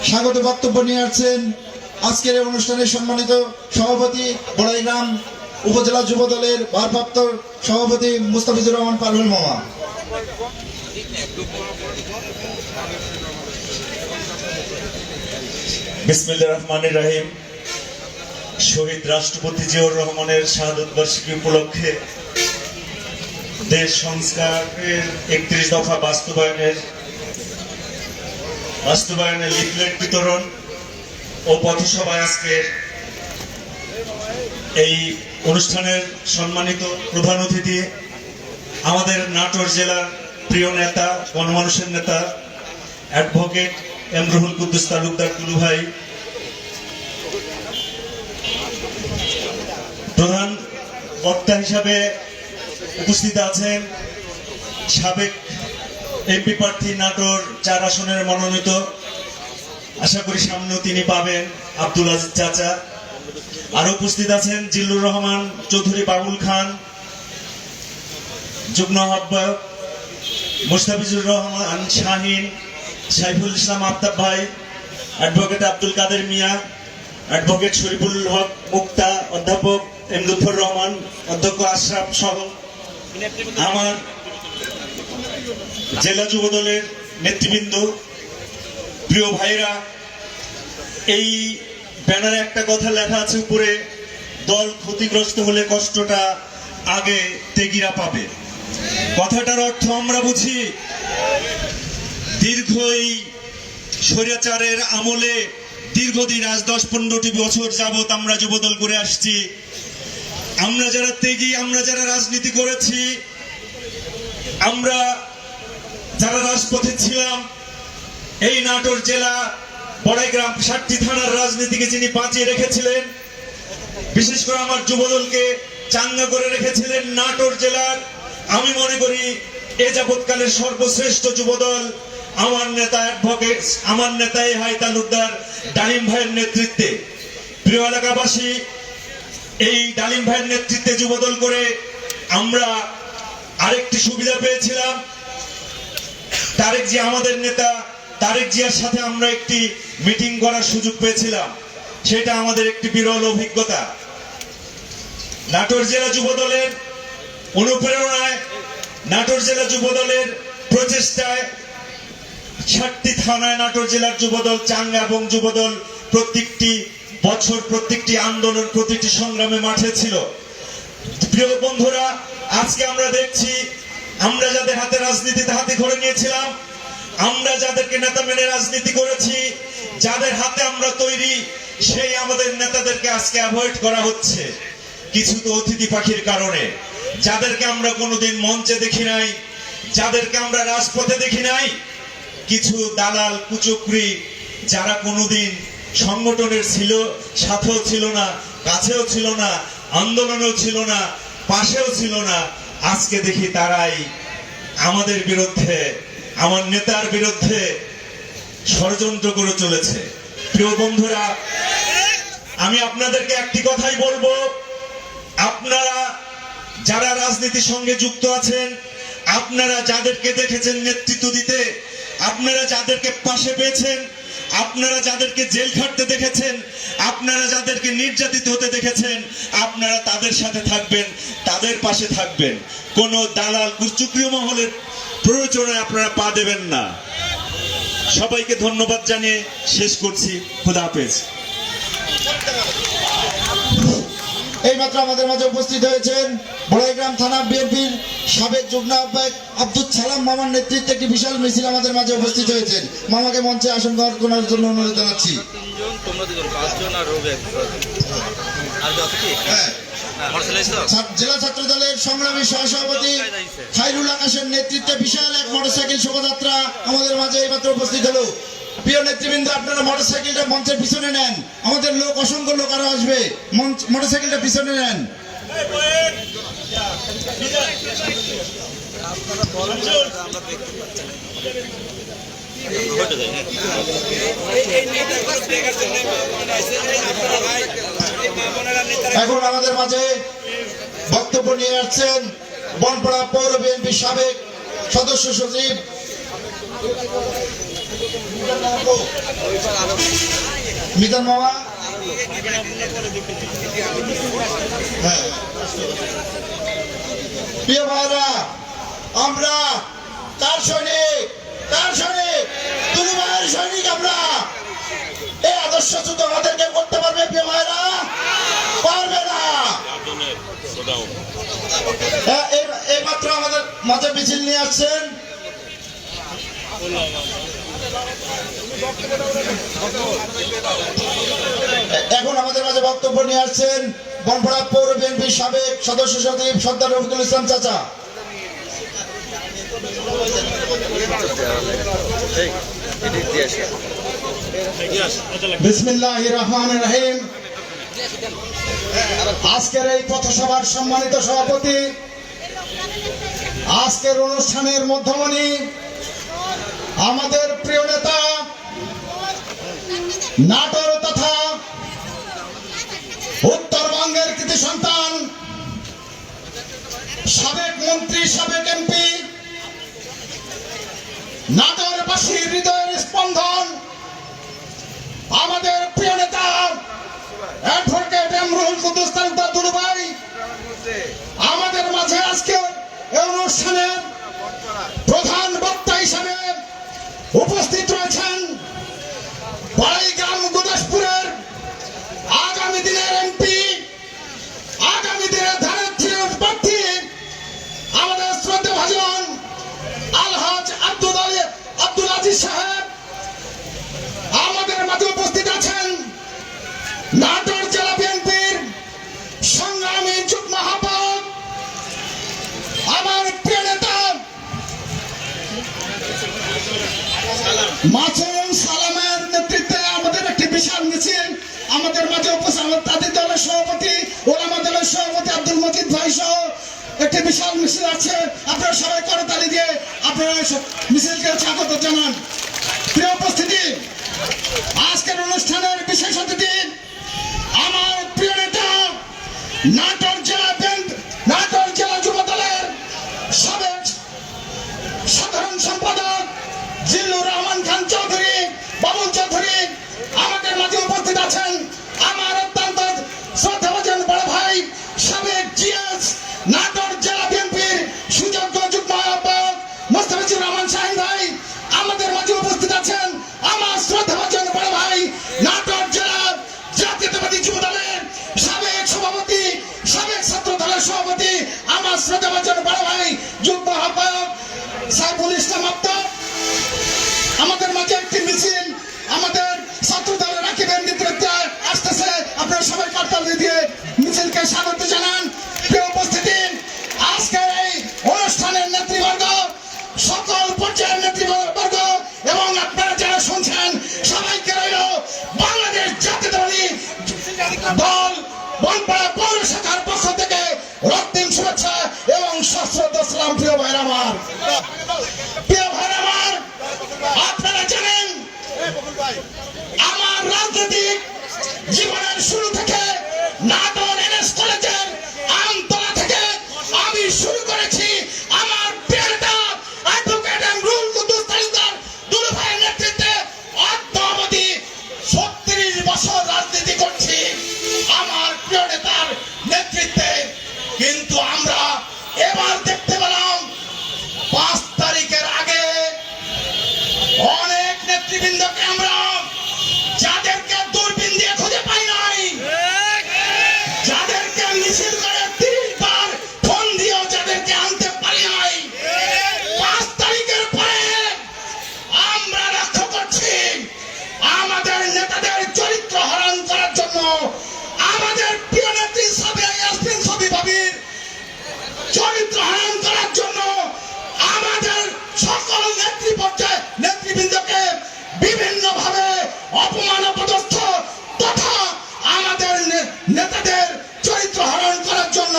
স্বাগত বক্তব্য নিয়ে আসছেন আজকের এই অনুষ্ঠানের সম্মানিত সভাপতি বড়াইগ্রাম উপজেলা যুব দলের ভারপ্রাপ্ত সভাপতি মুস্তাফিজুর রহমান পারভেজ মামা। বিসমিল্লাহির রহমানির রহিম। শহীদ রাষ্ট্রপতি জিয়াউর রহমানের শাহাদত বার্ষিকী উপলক্ষে দেশ সংস্কারের 31 দফা বাস্তবায়নের লিফলেট বিতরণ ও পথসভায় আজকের এই অনুষ্ঠানের সম্মানিত প্রধান অতিথি আমাদের নাটোর জেলার প্রিয় নেতা, গণমানুষের নেতা অ্যাডভোকেট এমরুহুল কুদ্দুস তালুকদার কুলু ভাই, প্রধান বক্তা হিসাবে উপস্থিত আছেন সাবেক এমপি প্রার্থী নাটোর 4 আসনের মনোনীত, আশা করি সামনেও তিনি পাবেন, আব্দুল আজিজ চাচা। আর উপস্থিত আছেন জিল্লুর রহমান চৌধুরী বাবুল খান, যুগ্ম আহ্বায়ক মুস্তাফিজুর রহমান শাহিন, সাইফুল ইসলাম আফতাব ভাই, অ্যাডভোকেট আব্দুল কাদের মিয়া, অ্যাডভোকেট শরীফুল হক মুক্তা, অধ্যাপক এম লুৎফর রহমান, অধ্যক্ষ আশরাফ সহ আমার জেলা যুব দলের নেতৃবৃন্দ, প্রিয় ভাইরা। এই ব্যানারে একটা কথা লেখা আছে উপরে, দল ক্ষতিগ্রস্ত হলে কষ্টটা আগে তেগিরা পাবে। কথাটার অর্থ আমরা বুঝি, দীর্ঘ এই স্বৈরাচারের আমলে দীর্ঘদিন, আজ 10-15টি বছর যাবত আমরা যুবদল করে আসছি। আমরা যারা ত্যাগী, আমরা যারা রাজনীতি করেছি, আমরা যারা রাজপথে ছিলাম, এই নাটোর জেলা বড়াইগ্রাম 7টি থানার রাজনীতিকে যিনি বাঁচিয়ে রেখেছিলেন, বিশেষ করে আমার যুবদলকে চাঙ্গা করে রেখেছিলেন নাটোর জেলার, আমি মনে করি এ যাবৎকালের সর্বশ্রেষ্ঠ যুবদল আমার নেতা অ্যাডভোকেট, আমার নেতা হাই তালুকদার ডালিম ভাইয়ের নেতৃত্বে। প্রিয় এলাকাবাসী, এই ডালিম ভাইয়ের নেতৃত্বে যুবদল করে আমরা আরেকটি সুবিধা পেয়েছিলাম। তারেক জিয়া আমাদের নেতা, তারেক জিয়ার সাথে আমরা একটি মিটিং করার সুযোগ পেয়েছিলাম, সেটা আমাদের একটি বিরল অভিজ্ঞতা। নাটোর জেলা যুবদলের অনুপ্রেরণায়, নাটোর জেলা যুবদলের প্রচেষ্টায় 7টি থানায় নাটোর জেলার যুবদল চাঙ্গা এবং যুবদল প্রত্যেকটি বছর, প্রত্যেকটি আন্দোলন, প্রতিটি সংগ্রামে মাঠে ছিল। প্রিয় বন্ধুরা, আজকে আমরা দেখছি, আমরা যাদের হাতে রাজনীতিতে হাতে ধরে নিয়েছিলাম, আমরা যাদেরকে নেতা মেনে রাজনীতি করেছি, যাদের হাতে আমরা তৈরি, সেই আমাদের নেতাদেরকে আজকে অ্যাভয়েড করা হচ্ছে কিছু তো অতিথি পাখির কারণে। যাদেরকে আমরা কোনোদিন মঞ্চে দেখি নাই, যাদেরকে আমরা রাজপথে দেখি নাই, কিছু দালাল কুচক্রি যারা কোনোদিন সংগঠনের ছিল, সাথেও ছিল না, কাছেও ছিল না, আন্দোলনেও ছিল না, পাশেও ছিল না, আজকে দেখি তারাই আমাদের বিরুদ্ধে, আমার নেতার বিরুদ্ধে ষড়যন্ত্র করে চলেছে। প্রিয় বন্ধুরা, আমি আপনাদেরকে একটি কথাই বলবো, আপনারা যারা রাজনীতির সঙ্গে যুক্ত আছেন, আপনারা যাদেরকে দেখেছেন নেতৃত্ব দিতে, আপনারা যাদেরকে পাশে পেয়েছেন, আপনারা যাদেরকে জেল খাটতে দেখেছেন, আপনারা যাদেরকে নির্যাতিত হতে দেখেছেন, আপনারা তাদের সাথে থাকবেন, তাদের পাশে থাকবেন। কোন দালাল কুচক্রীয় মহলের প্ররোচনায় আপনারা পা দেবেন না। সবাইকে ধন্যবাদ জানিয়ে শেষ করছি। খোদা হাফেজ। এইমাত্র আমাদের মাঝে উপস্থিত হয়েছেন বড়াইগ্রাম থানা বিএনপির সাবেক যুগ্ম আহ্বায়ক আব্দুল সালাম মামার নেতৃত্বে একটি বিশাল মিছিল আমাদের মাঝে উপস্থিত হয়েছেন। মামাকে মঞ্চে আসন গ্রহণ করার জন্য অনুরোধ জানাচ্ছি। জেলা ছাত্র দলের সংগ্রামী সহসভাপতি খায়রুল আকাশের নেতৃত্বে বিশাল এক মোটরসাইকেল শোভাযাত্রা আমাদের মাঝে এইমাত্র উপস্থিত হলো। প্রিয় নেতৃবৃন্দ, আপনারা মোটরসাইকেলটা মঞ্চের পিছনে নেন, আমাদের লোক, অসংখ্য লোক আরো আসবে, মোটরসাইকেলটা পিছনে নেন। এখন আমাদের মাঝে বক্তব্য নিয়ে আসছেন বনপাড়া পৌর বিএনপির সাবেক সদস্য সচিব মিজান মামা হ্যাঁ। প্রিয় ভাইরা, আমরা তার সৈনিক দুলু ভাইয়ের সৈনিক। আমরা এই আদর্শ যুদ্ধ আমাদেরকে করতে পারবে প্রিয় ভাইরা? পারবে না। এইমাত্র আমাদের মাঝে মিছিল নিয়ে আসছেন এখন আমাদের মাঝে বক্তব্য নিয়ে আসছেন বনপাড়া পৌর বিএনপির সাবেক সদস্য সচিব সর্দার রফিকুল ইসলাম চাচা। বিসমিল্লাহির রহমানির রহিম। আজকের এই পথসভার সম্মানিত সভাপতি, আজকের অনুষ্ঠানের মধ্যমণি আমাদের প্রিয় নেতা নাটোর তথা উত্তরবঙ্গের কৃতি সন্তান, সাবেক মন্ত্রী, সাবেক এমপি, নাটোরবাসীর হৃদয়ের স্পন্দন, আমাদের প্রিয় নেতা অ্যাডভোকেট এমরুল কুদ্দুস তালুকদার দুলু ভাই আমাদের মাঝে আজকে এই অনুষ্ঠানের প্রধান বক্তা হিসেবে উপস্থিত রয়েছেন। বাড়াইগ্রাম গুদাসপুরের আগামী দিনের এমপি, আগামী দিনের ধানের প্রার্থী আমাদের শ্রদ্ধাভাজন আলহাজ আব্দুল আজিজ সাহেব আমাদের মাঝে উপস্থিত আছেন। নাটোর জেলা বিএনপির সংগ্রামী যুগ্ম আহ্বায়ক আমার প্রিয় নেতা মাসুম সালামের নেতৃত্বে আমাদের একটি বিশাল মিছিল আমাদের মাঝে উপস্থিত, তাদের দলের সভাপতি, ওলামা দলের সভাপতি আব্দুল মজিদ ভাই সহ একটি বিশাল মিছিল আছে। আপনারা সবাই করতালি দিয়ে আপনারা মিছিলকে স্বাগত জানান। প্রিয় উপস্থিতি, আজকের অনুষ্ঠানের বিশেষ অতিথি আমার প্রিয় নেতা নাটোর জেলা যুব দলের সাবেক সাধারণ সম্পাদক জিল্লুর রহমান খান চৌধুরী, বাবুল চৌধুরী আমাদের মাঝে উপস্থিত আছেন। আমার অত্যন্ত শ্রদ্ধাভাজন বড় ভাই সাবেক জিএস নাটোর জেলা বিএনপির সুযোগ্য যুগ্ম আহ্বায়ক মোস্তাফিজুর রহমান শাহিন ভাই আমাদের মাঝে উপস্থিত আছেন। আমার শ্রদ্ধাভাজন বড় ভাই নাটোর জেলা জাতীয়তাবাদী যুব দলের সাবেক সভাপতি, সাবেক ছাত্র দলের সভাপতি, আমার শ্রদ্ধাভাজন বড় ভাই যুগ্ম আহ্বায়ক সাইফুল ইসলাম আক্তার। আমাদের মাঝে একটি মিছিল আমাদের ছাত্র দলের রাকিবের নেতৃত্বে আসতেছে। আপনারা সবাই করতালি দিয়ে মিছিলকে স্বাগত জানান। প্রিয় উপস্থিতি, আজকের এই অনুষ্ঠানের নেতৃবর্গ, সকল পর্যায়ের নেতৃবর্গ এবং আপনারা যারা শুনছেন সবাইকে রইল বাংলাদেশ জাতীয়তাবাদী দল বনপাড়া পৌর শাখার পক্ষ থেকে রক্তিম শুভেচ্ছা এবং সশ্রদ্ধ সালাম। প্রিয় ভাইরা আমার, আপনারা জানেন আমার রাজনৈতিক জীবনের শুরু থেকে নাটোর এনএস কলেজের আমতলা থেকে আমি শুরু করেছি। আমার প্রিয় নেতা অ্যাডভোকেট এমরুল কুদ্দুস তালুকদার দুলু ভাইয়ের নেতৃত্বে অদ্যাবধি 36 বছর রাজনীতি করছি আমার প্রিয় নেতার নেতৃত্বে। কিন্তু আমরা এবার দেখতে পেলাম 5 তারিখের আগে অনেক নেতৃবৃন্দকে আমরা যাদেরকে দূরবীন দিয়ে খুঁজে পাই নাই, যাদেরকে মিছিল করে 30 বার ফোন দিয়েও যাদেরকে আনতে পারি নাই, 5 তারিখের পরে আমরা লক্ষ্য করছি আমাদের নেতাদের চরিত্র হরণ করার জন্য, আমাদের প্রিয় নেত্রী ইয়াসমিন সাবি ভাবির চরিত্র হরণ করার জন্য আমাদের সকল নেতৃবৃন্দকে বিভিন্ন ভাবে অপমান অপদস্থ তথা আমাদের নেতাদের চরিত্র হরণ করার জন্য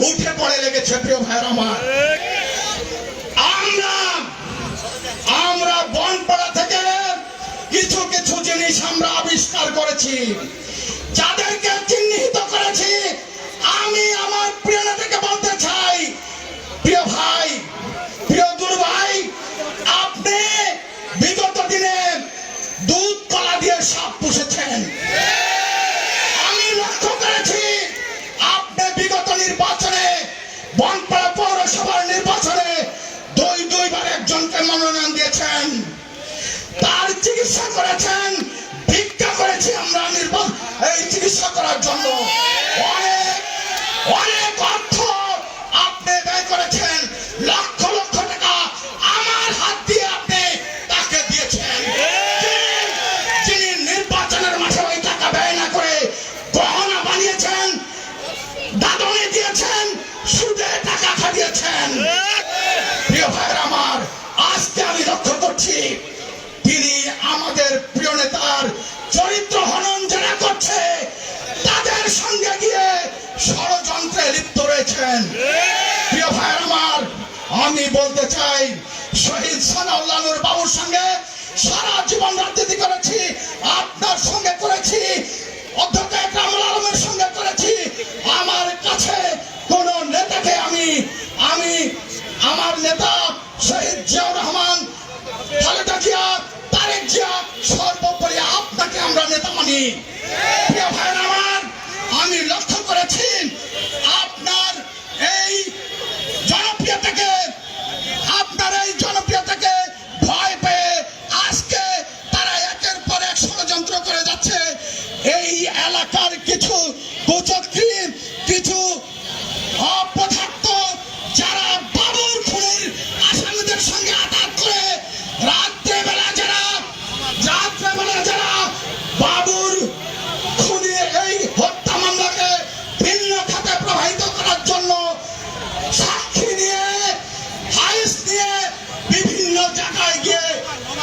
উঠে পড়ে লেগেছে। প্রিয় ভাইয়ের আমার, আমরা বনপাড়া থেকে কিছু কিছু জিনিস আমরা আবিষ্কার করেছি, যাদেরকে চিহ্নিত করেছি। আমি আমার প্রিয় নেতাকে বলতে চাই, প্রিয় ভাই, প্রিয় দুলু ভাই, আপনি বিগত দিনে দিয়ে সাপ পুষেছেন। আমি লক্ষ্য করেছি আপনি বিগত নির্বাচনে বনপাড়া পৌরসভার নির্বাচনে দুইবার একজনকে মনোনয়ন দিয়েছেন, তার চিকিৎসা করেছেন, ভিক্ষা করেছি আমরা এই চিকিৎসা করার জন্য। অনেক অনেক অর্থ আপনি ব্যয় করেছেন, লক্ষ লক্ষ টাকা আমার হাত দিয়ে আপনি তাকে দিয়েছেন, যিনি নির্বাচনের মাঠে ওই টাকা ব্যয় না করে গহনা বানিয়েছেন, দাদনে দিয়েছেন, সুদে টাকা খাটিয়েছেন। প্রিয় ভাইয়ের আমার, আজকে আমি লক্ষ্য করছি তিনি আমাদের প্রিয় নেতার চরিত্র হনন যারা করছে তাদের সঙ্গে গিয়ে ষড়যন্ত্রে লিপ্ত রয়েছেন। প্রিয় ভাইয়ের আমার, আমি বলতে চাই শহীদ সানাউল্লাহ নূর বাবুর সঙ্গে সারা জীবন রাজনীতি করেছি, আপনার সঙ্গে করেছি, অধ্যক্ষ কামরুল আলমের সঙ্গে করেছি। আমার কাছে কোন নেতাকে আমি আমার নেতা শহীদ জিয়াউর রহমান, খালেদা জিয়া, তারেক জিয়া, সর্বোপরি আপনাকে আমরা নেতা মানি। প্রিয় ভাইয়ের আমার, আমি লক্ষ্য করেছি আপনার এই জনপ্রিয়তাকে ভয় পেয়ে আজকে তারা একের পর এক ষড়যন্ত্র করে যাচ্ছে। এই এলাকার কিছু কুচক্রী, কিছু অপদার্থ যারা বাবুর খুনের আসামিদের সঙ্গে আঘাত করে রাত্রেবেলা যারা বাবুর খুনে এই হত্যা মামলাকে ভিন্ন খাতে প্রবাহিত করার জন্য সাক্ষী নিয়ে, হাইস নিয়ে বিভিন্ন জায়গায় গিয়ে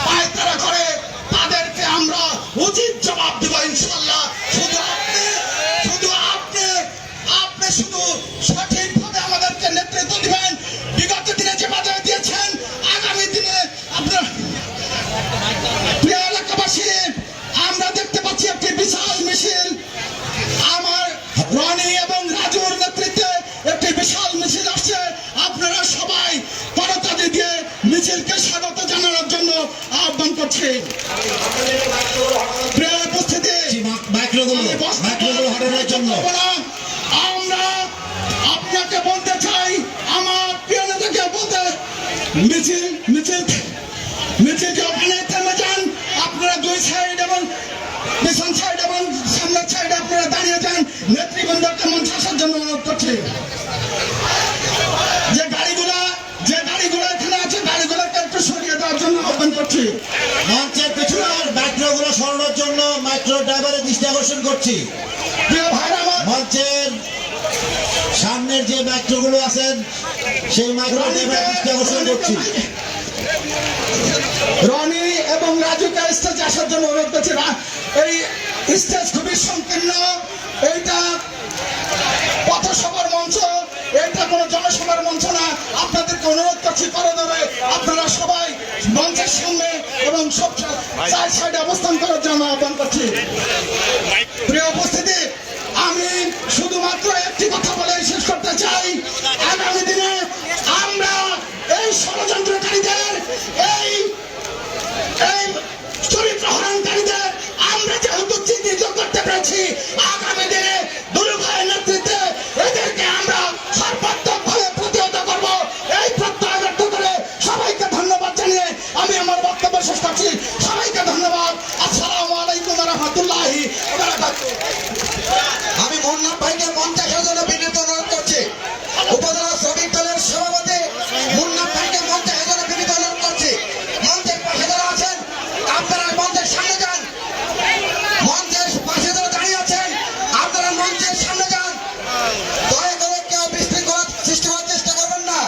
পায়তারা করে, তাদেরকে আমরা উচিত জবাব দেব ইনশাআল্লাহ। শুধু সঠিকভাবে আমাদেরকে নেতৃত্ব দিবেন। বিগত দিনে যে বাধা দিয়েছেন, আগামী দিনে আপনার প্রিয় এলাকাবাসী, আমরা দেখতে পাচ্ছি একটি বিশাল মিছিল, আমার রনি এবং রাজুর নেতৃত্বে একটি বিশাল মিছিল আসছে। আপনারা সবাই করতালি দিয়ে মিছিলকে স্বাগত জানানোর জন্য আহ্বান করছি। প্রিয় উপস্থিতি, মাইক্রোগুলো হটানোর জন্য আমরা আপনাকে বলতে চাই, আমার প্রিয় নেতাকে বলতে, মিছিলকে ওখানে থেমে যান। আপনারা দুই সাইড এবং পেছন সাইড এবং সামনের সাইডে আপনারা দাঁড়িয়ে যান। নেতৃবৃন্দকে মঞ্চে আসার জন্য অনুরোধ করছি। যে গাড়িগুলো এখানে আছে, গাড়িগুলোকে একটু সরিয়ে দেওয়ার জন্য আহ্বান করছি। মঞ্চের পিছনে মাইক্রোগুলো সরানোর জন্য মাইক্রো ড্রাইভারের দৃষ্টি আকর্ষণ করছি। প্রিয় ভাইরা আমার, মঞ্চের সামনের যে মাইক্রোগুলো আছেন সেই মাইক্রো ড্রাইভারের দৃষ্টি আকর্ষণ করছি। রনি এবং রাজুকে স্টেজে আসার জন্য অনুরোধ করছি। এই স্টেজ খুবই সংকীর্ণ, এইটা পথসভার মঞ্চ, এটা কোনো জনসভার মঞ্চ না। আপনাদেরকে অনুরোধ করছি করদরে আপনারা সবাই মঞ্চের সামনে এবং সব চার সাইডে অবস্থান করার জন্য আহ্বান করছি। প্রিয় উপস্থিতি, আমি শুধুমাত্র একটি কথা বলে শেষ করতে চাই। আগামী দিনে আমরা এই ষড়যন্ত্রকারীদের, এই চরিত্র হরণকারীদের আমরা যেহেতু চিহ্নিত করতে পেরেছি, আগামী দিনে দুলু ভাইয়ের নেতৃত্বে এদেরকে আমরা সর্বাত্মকভাবে প্রতিহত করব। এই প্রত্যয় ব্যক্ত করে সবাইকে ধন্যবাদ জানিয়ে আমি আমার বক্তব্য শেষ করছি। সবাইকে ধন্যবাদ। আসসালামু আলাইকুম ওয়া রাহমাতুল্লাহি ওয়া বারাকাতুহু। আমি মুন্না ভাইকে মঞ্চে আসার জন্য বিনীত অনুরোধ করছি। উপজেলা শ্রমিক দলের সভাপতি মুন্না ভাইকে মঞ্চে আসার জন্য বিনীত অনুরোধ করছি। মঞ্চের পাশে যারা আছেন আপনারা মঞ্চের সামনে যান। মঞ্চের পাশে যারা দাঁড়িয়ে আছেন আপনারা মঞ্চের সামনে যান। দয়া করে কেউ বিশৃঙ্খলা সৃষ্টি করার চেষ্টা করবেন না।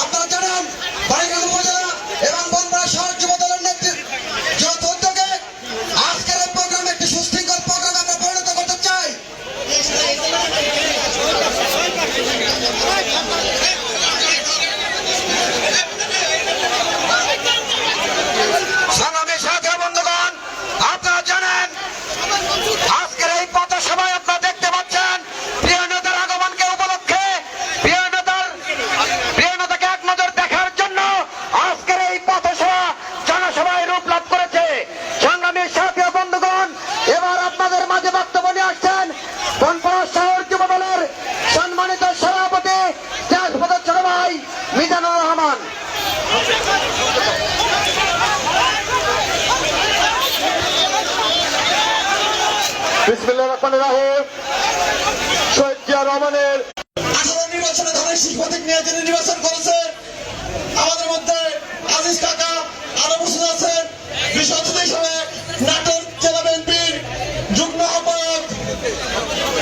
আপনারা জানেন বাড়িঘাট উপজেলা এবং বনপাড়া শহর যুব দলের নেতৃত্বে উদ্যোগে আজকের এই প্রোগ্রাম একটি সুশৃঙ্খল প্রোগ্রাম আমরা পরিণত করতে বিসমিল্লাহির রহমানির রহিম। শহীদ জিয়া রহমানের 18 নির্বাচনে ধানের শীষ প্রতীক নিয়ে যিনি নির্বাচন করেছেন আমাদের মধ্যে আজিজ কাকা আরো উপস্থিত আছেন। বিশেষ অতিথি হিসেবে নাটোর জেলা বিএনপির যুগ্ম আহ্বায়ক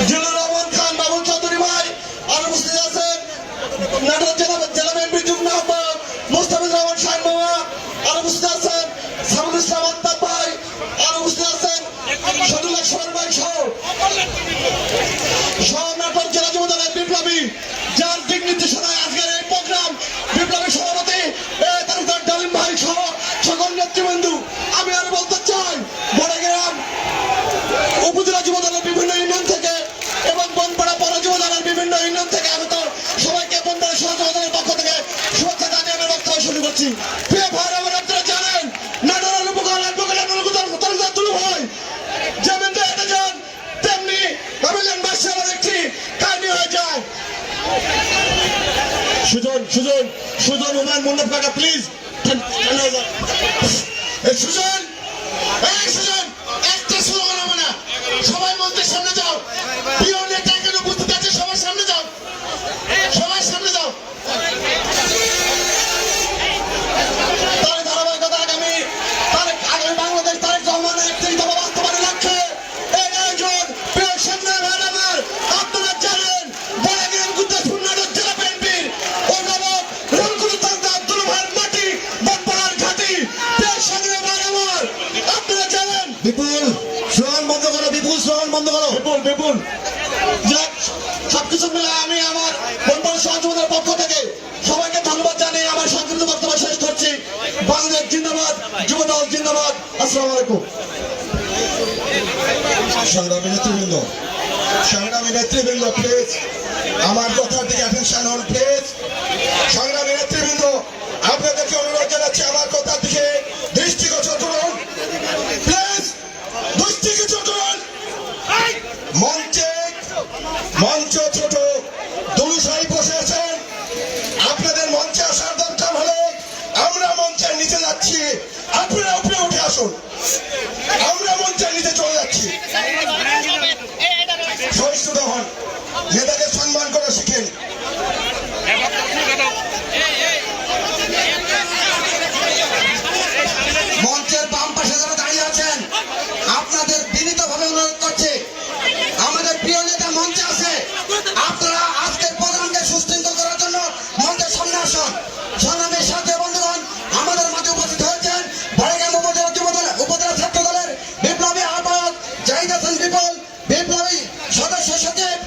জিল্লুর রহমান খান বাবুল চৌধুরী ভাই আরো উপস্থিত আছেন। নাটোর জেলা বিএনপির যুগ্ম আহ্বায়ক মুস্তাফিজুর রহমান শাহিন মামা আরো উপস্থিত আছেন। সামুল ইসলাম আত্তাব ভাই আরো উপস্থিত আছেন। শহীদুল্লাহ সোহেল ভাই সহ নাটোর জেলা যুব দলের বিপ্লবী যার দিক নির্দেশনায় আজকের এই প্রোগ্রাম বিপ্লবী সভাপতি তালুকদার ডালিম ভাই সহ সকল নেতৃবৃন্দ। আমি আর বলতে চাই বড়গ্রাম উপজেলা যুব দলের বিভিন্ন ইউনিয়ন থেকে এবং বনপাড়া পৌর যুব দলের বিভিন্ন ইউনিয়ন থেকে আগত সবাইকে বনপাড়া সহ যুব দলের পক্ষ থেকে শুভেচ্ছা জানিয়ে আমি বক্তব্য শুরু করছি। প্রিয় ভাই আমার আপনারা জানেন নাটোরের উপজেলার তালুকদার তুলু ভাই যেমন হেঁটে যান তেমনি ভাবিলাম বাদশাহের একটি কাহিনী হয়ে যায়। সুজন হুমায়ুন মন্ডপ কাকা প্লিজ সুজন একটা স্লোগান হবে না, সবাই মঞ্চের সামনে যাও। প্রিয় নেতা এখানে উপস্থিত আছে, সবার সামনে যাও, সবার সামনে যাও। তার ধারাবাহিকতা আগামী বাংলাদেশ তারেক রহমানের 31 দফা বাস্তবায়নের লক্ষ্যে এই আয়োজন। প্রিয় সামনে ভাইরামার আপনারা জানেন বড়গ্রাম গুরদাসপুর নাটোর জেলা বিএনপির অভিভাবক রংপুরের তালুকদার আব্দুল ভাইয়ের মাটি বনপাড়ার ঘাটি। প্রিয় সামনে ভাইরামার আপনারা জানেন বিপুল স্লোগান বন্ধ করো, বিপুল স্লোগান বন্ধ করো, বিপুল যাক সবকিছু মিলে আমি আমার বনপাড়া সহযোগিতার পক্ষ থেকে সবাইকে ধন্যবাদ জানিয়ে আমার সংক্ষিপ্ত বক্তব্য শেষ করছি। বাংলাদেশ জিন্দাবাদ, যুবদল জিন্দাবাদ। আসসালামু আলাইকুম। সংগ্রামী নেতৃবৃন্দ প্লিজ আমার কথার দিকে অ্যাটেনশন হন প্লিজ। সংগ্রামী নেতৃবৃন্দ আপনাদেরকে অনুরোধ জানাচ্ছি আমার কথার দিকে দৃষ্টিগোচর করুন প্লিজ, দৃষ্টিগোচর করুন। মঞ্চ ছোট দুলু সাহেব বসে আছেন, আপনাদের মঞ্চে আসার দরকার হলে আমরা মঞ্চের নিচে যাচ্ছি, আপনারা উপরে উঠে আসুন, আমরা মঞ্চের নিচে চলে যাচ্ছি। সহিষ্ণুতা হন, নেতাকে সম্মান করে শিখেন। মঞ্চের বাম পাশে যারা দাঁড়িয়ে আছেন আপনাদের বিনীতভাবে অনুরোধ করছি, আমাদের প্রিয় নেতা মঞ্চে আছে, আপনারা আজকের প্রোগ্রামকে সুশৃঙ্খল করার জন্য মঞ্চের সামনে আসুন। সংগ্রামের সাথে বন্ধুগণ আমাদের মাঝে উপস্থিত হয়েছেন বড়গ্রাম উপজেলা যুব দল উপজেলা ছাত্র দলের বিপ্লবী আহ্বায়ক জাহিদ হাসান বিপুল, বিপ্লবী সদস্য সচিব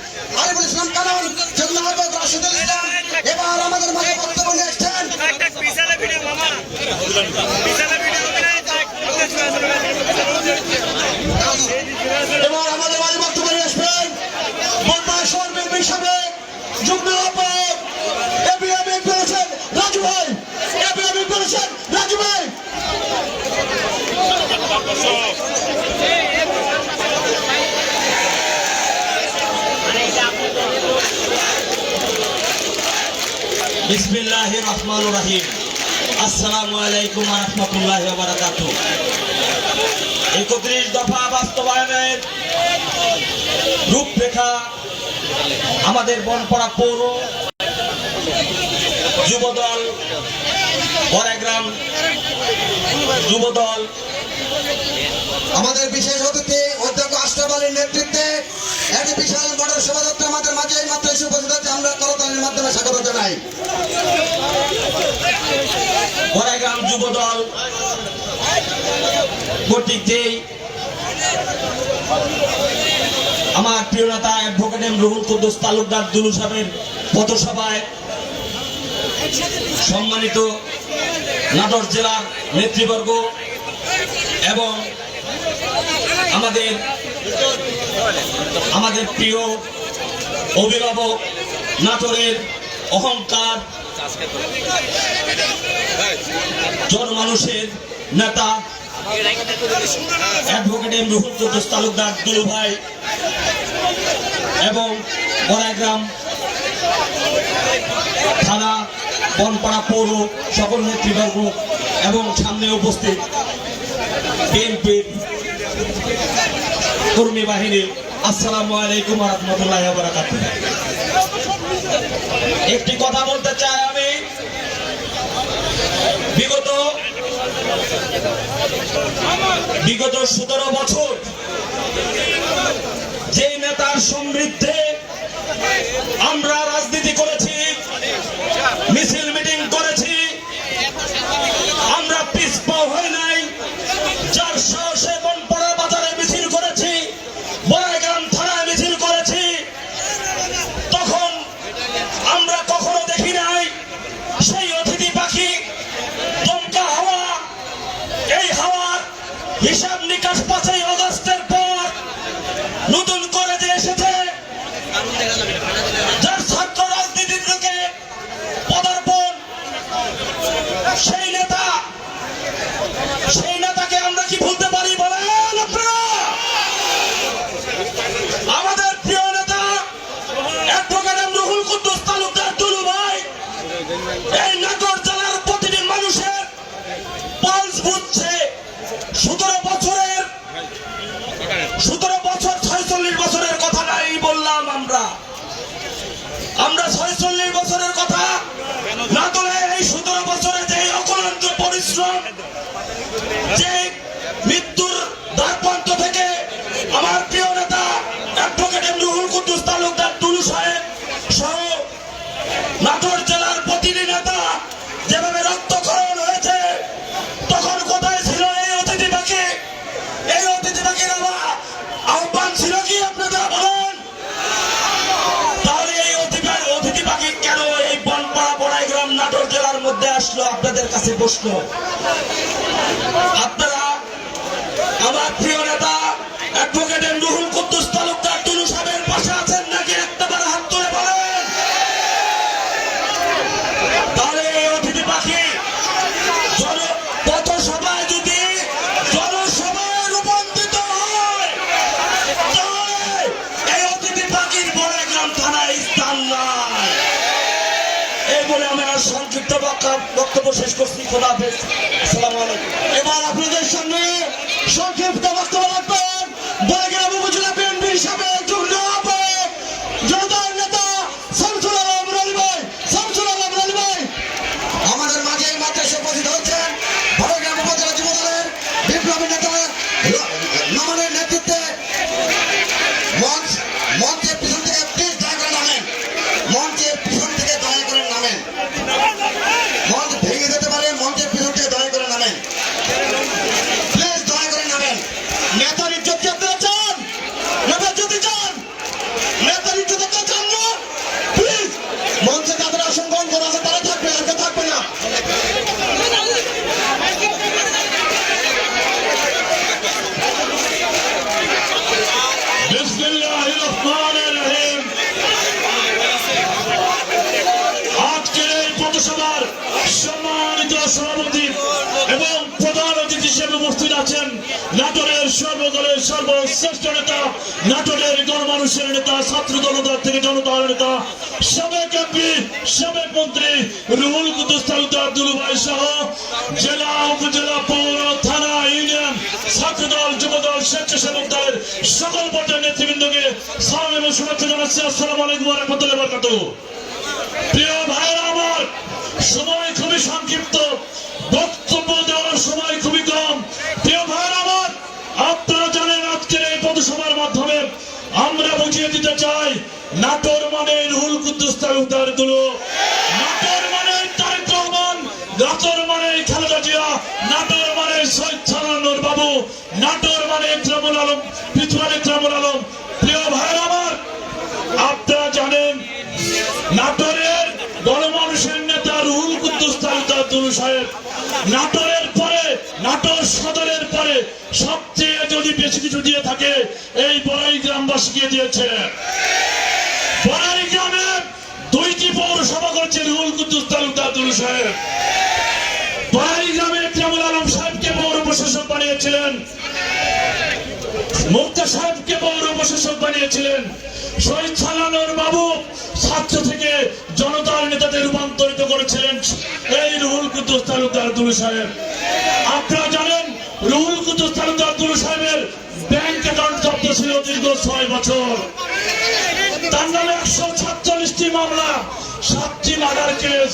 আরিফুল ইসলাম কানন, যুগ্ম আহ্বায়ক রাশিদুল ইসলাম। এবার আমাদের মাঝে বক্তব্য নিয়ে এসছেন এবার আমাদের মাঝে বক্তব্য নিয়ে আসবেন বনপাড়া শহর বিএনপির সাবেক যুগ্ম আহ্বায়ক এবিএম করেছেন রাজু ভাই, এবিএম করেছেন রাজু ভাই। বিসমিল্লাহির রহমানির রহিম। আসসালামু আলাইকুম ওয়া রাহমাতুল্লাহি ওয়া বারাকাতুহু। 31 দফা বাস্তবায়নের রূপরেখা আমাদের বনপাড়া পৌর যুবদল, বড়গ্রাম যুবদল, আমাদের বিশেষ অতিথি অধ্যক্ষ আশরাফ আলীর নেতৃত্বে একটি বিশাল মোটর শোভাযাত্রা আমাদের মাঝে এই মাত্র এসে উপস্থিত হচ্ছে। আমরা করতালির মাধ্যমে স্বাগত জানাই। বড়গ্রাম যুবদল কর্তৃক যেই আমার প্রিয় নেতা অ্যাডভোকেট এম রুহুল কুদ্দুস তালুকদার দুলু সাহেবের পথসভায় সম্মানিত নাটোর জেলার নেতৃবর্গ এবং আমাদের প্রিয় অভিভাবক নাটোরের অহংকার জনমানুষের নেতা অ্যাডভোকেট এম রুহুল কুদ্দুস তালুকদার দুলু ভাই এবং বড়গ্রাম থানা বনপাড়া পৌর সকল নেতৃবর্গ এবং সামনে উপস্থিত বিএনপির কর্মী বাহিনী, আসসালামু আলাইকুম ওয়া রাহমাতুল্লাহি ওয়া বারাকাতুহু। একটি কথা বলতে চাই আমি, বিগত 17 বছর যে নেতার সমৃদ্ধে আমরা রাজনীতি করেছি, মিছিল মিটিং করেছি, আমরা পিছপা হই নাই। যার সাহসে বনপাড়া বাজারে মিছিল করেছি, বড়াইগ্রাম থানায় মিছিল করেছি, তখন আমরা কখনো দেখি নাই সেই অতিথি পাখি দমকা হাওয়া। এই হাওয়ার হিসাব নিকাশ 5ই আগস্টের পর নতুন করে যে এসেছে, যার ছাত্র রাজনীতির দিকে পদার্পণ, সেই নেতাকে আমরা কি ভুলতে পারি বলেন আপনারা? আমাদের প্রিয় নেতা অ্যাডভোকেট রুহুল কুদ্দুস তালুকদার দুলু ভাই এই নাটোর জেলার প্রতিটি মানুষের পালস বুঝছে। 17 বছর 46 বছরের কথা নাই বললাম আমরা 46 বছরের কথা না তোলে। এই 17 বছরে যে অক্লান্ত পরিশ্রম, যে মৃত্যুর দ্বারপ্রান্ত থেকে আমার প্রিয় নেতা অ্যাডভোকেট রুহুল কুদ্দুস তালুকদার দুলু সাহেব সহ নাটোর জেলার প্রতিটি নেতা যেভাবে রক্তক্ষরণ হয়েছে, তখন কোথায় ছিল এই অতিথি পাখি? এই অতিথি পাখির আহ্বান ছিল কি আপনারা বলেন? তাহলে এই অতিথি পাখি কেন এই বনপাড়া বড়াইগ্রাম নাটোর জেলার মধ্যে আসলো, আপনাদের কাছে বসলো? আপনারা আমার প্রিয় নেতা অ্যাডভোকেট রুহুল কুদ্দুস তালুকদার দুলু সাহেবের পাশে আছেন নাকি? একটাবার হাত তুলে বলেন। তাহলে এই অতিথি পাখি পথসভায় যদি জনসভায় রূপান্তরিত হয়, তাহলে এই অতিথি পাখির বড়াইগ্রাম থানায় স্থান নাই। এই বলে আমি আর সংক্ষিপ্ত বক্তব্য শেষ করছি। খোদা হাফেজ, আসসালামু আলাইকুম। এবার আপনাদের সামনে সংক্ষিপ্ত বক্তব্য রাখবেন বড়াইগ্রাম উপজেলা বিএনপির সাবেক যুগ্ম আহ্বায়ক জনতার নেতা শামসুল আলম রানী ভাই। আমাদের মাঝে এই মাদ্রাসা উপস্থিত হচ্ছেন বড়গ্রাম উপজেলা যুব দলের বিপ্লবী নেতা নমনের নেতৃত্বে। মঞ্চের পিছন থেকে প্লিজ দয়া করে নামেন। মঞ্চের পিছন থেকে দয়া করে নামেন। মঞ্চ ভেঙে যেতে পারে, মঞ্চের পিছন থেকে দয়া করে নামেন। প্লিজ দয়া করে নামেন। নেতার ইজ্জত কি আপনারা চান? নেতার যদি চান, নেতার ইজ্জত আপনারা চান না? প্লিজ মঞ্চে যাদের আসন গ্রহণ করা আছে তারা থাকবে, আর কেউ থাকবে না। বিসমিল্লাহির রহমানির রহিম। আজকের এই পথসভার সম্মানিত সভাপতি এবং প্রধান অতিথি হিসেবে উপস্থিত আছেন নাটোরের সর্বদলের সর্বশ্রেষ্ঠ নেতা, নাটোরের গণমানুষের নেতা, ছাত্র জনতার থেকে জনতার নেতা, সাবেক এমপি, সাবেক মন্ত্রী রুহুল কুদ্দুস তালুকদার দুলু ভাই সহ জেলা, উপজেলা, পৌর, থানা, ইউনিয়ন, ছাত্রদল, যুবদল, স্বেচ্ছাসেবক দলের সকল পর্যায়ের নেতৃবৃন্দকে সালাম এবং শুভেচ্ছা জানাচ্ছি। আসসালামু আলাইকুম ওয়া রাহমাতুল্লাহি ওয়া বারাকাতুহু। প্রিয় ভাইরা আমার, সময় খুবই সংক্ষিপ্ত, বক্তব্য দেওয়ার সময় খুবই কম। প্রিয় ভাইরা আমার, আপনারা জানেন আজকের এই পথসভার মাধ্যমে আমরা বুঝিয়ে দিতে চাই, নাটোর মানে রুহুল কুদ্দুস তালুকদার দুলু, নাটোর মানে তারেক রহমান, নাটোর মানে খালেদা জিয়া, নাটোর মানে শহীদ ছাড়ানোর বাবু, নাটোর মানে ইকরামুল আলম, পৃথ্বীর ইকরামুল আলম। প্রিয় ভাইরা আমার, আপনারা জানেন নাটোরের গণমানুষের নেতা রুহুল কুদ্দুস তালুকদার দুলু সাহেব নাটোরের পরে, নাটোর সদরের পরে সবচেয়ে যদি বেশি কিছু দিয়ে থাকে এই বড়াই গ্রামবাসীকে দিয়েছে। বড়াই গ্রামে 2টি পৌরসভা করেছে রুহুল কুদ্দুস তালুকদার দুলু সাহেব। বড়াই গ্রামে ইকরামুল আলম সাহেবকে পৌর প্রশাসক বানিয়েছিলেন, মুক্তা সাহেবকে পৌর প্রশাসক বানিয়েছিলেন। শহীদ সালানোর বাবু ছাত্র থেকে জনতার নেতাতে রূপান্তরিত করেছিলেন এই রুহুল কুদ্দুস তালুকদার দুলু সাহেব। আপনারা জানেন রুহুল কুদ্দুস তালুকদার দুলু সাহেবের ব্যাংক অ্যাকাউন্ট জব্দ ছিল দীর্ঘ 6 বছর। তার নামে 147টি মামলা, 7টি মার্ডার কেস।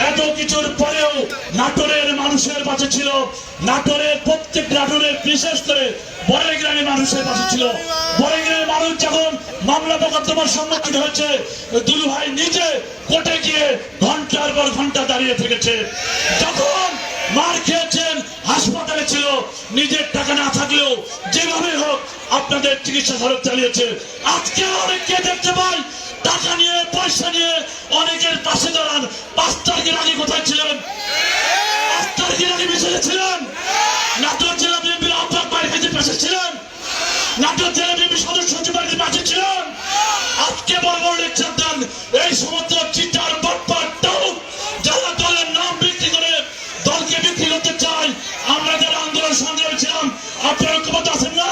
এত কিছুর পরেও নাটোরের মানুষের পাশে ছিল। নাটোরের বিশেষ করে বড়াইগ্রামের মানুষের পাশে ছিল। বড়াইগ্রামের মানুষ যখন মামলা মোকদ্দমার সম্মুখীন হয়েছে, দুলু ভাই নিজে কোর্টে গিয়ে ঘন্টার পর ঘন্টা দাঁড়িয়ে থেকেছে। যখন মার খেয়েছেন, হাসপাতালে ছিল, নিজের টাকা না থাকলেও যেভাবে হোক আপনাদের চিকিৎসা খরচ চালিয়েছে। আজকে অনেককে দেখতে পাই টাকা নিয়ে, পয়সা নিয়ে অনেকের পাশে দাঁড়ান। 5 তারিখের আগে কোথায় ছিলেন? 5 তারিখের আগে মিছিলে ছিলেন। নাটোর জেলা বিএনপির আহ্বায়ক বাড়ির কাছে পাশে ছিলেন। নাটোর জেলা বিএনপি সদস্য সচিব বাড়ির পাশে ছিলেন। আজকে বড় বড় লেকচার দেন এই সমস্ত চিটার বাটপার টাউট যারা দলের নাম বিক্রি করে দলকে বিক্রি করতে চায়। আমরা যারা আন্দোলন সংগ্রামে ছিলাম, আপনারা ঐক্যবদ্ধ আছেন না?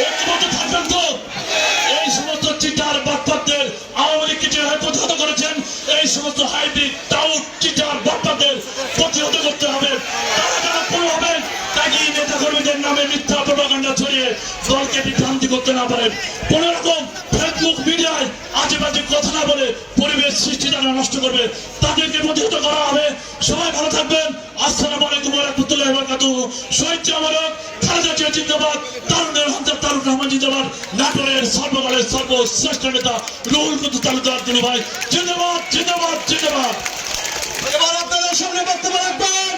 ঐক্যবদ্ধ থাকবেন তো? এই সমস্ত চিটার বাটপারদের আওয়ামী লীগকে যেভাবে প্রতিহত করেছেন, এই সমস্ত হাইব্রিড টাউট চিটার বাটপারদের প্রতিহত করতে হবে। তারা যারা পুরো হবেন তাকে নেতা কর্মীদের নামে মিথ্যা প্রপাগান্ডা ছড়িয়ে দলকে বিভ্রান্তি করতে না পারেন। কোন রকম ফেসবুক মিডিয়ায় আজে বাজে কথা না বলে পরিবেশ সৃষ্টি যারা নষ্ট করবে তাদেরকে প্রতিহত করা হবে। সবাই ভালো থাকবেন। আসসালামু আলাইকুম ওয়া রাহমাতুল্লাহি ওয়া বারাকাতুহু। শহীদ জামানত, খালেদা জিয়া জিন্দাবাদ, তারুণের হন্তার তারুণ রহমান জিন্দাবাদ। নাটোরের সর্বকালের সর্বশ্রেষ্ঠ নেতা রুহুল কুদ্দুস তালুকদার দুলু ভাই জিন্দাবাদ, জিন্দাবাদ, জিন্দাবাদ। এবার আপনাদের সামনে বক্তব্য রাখবেন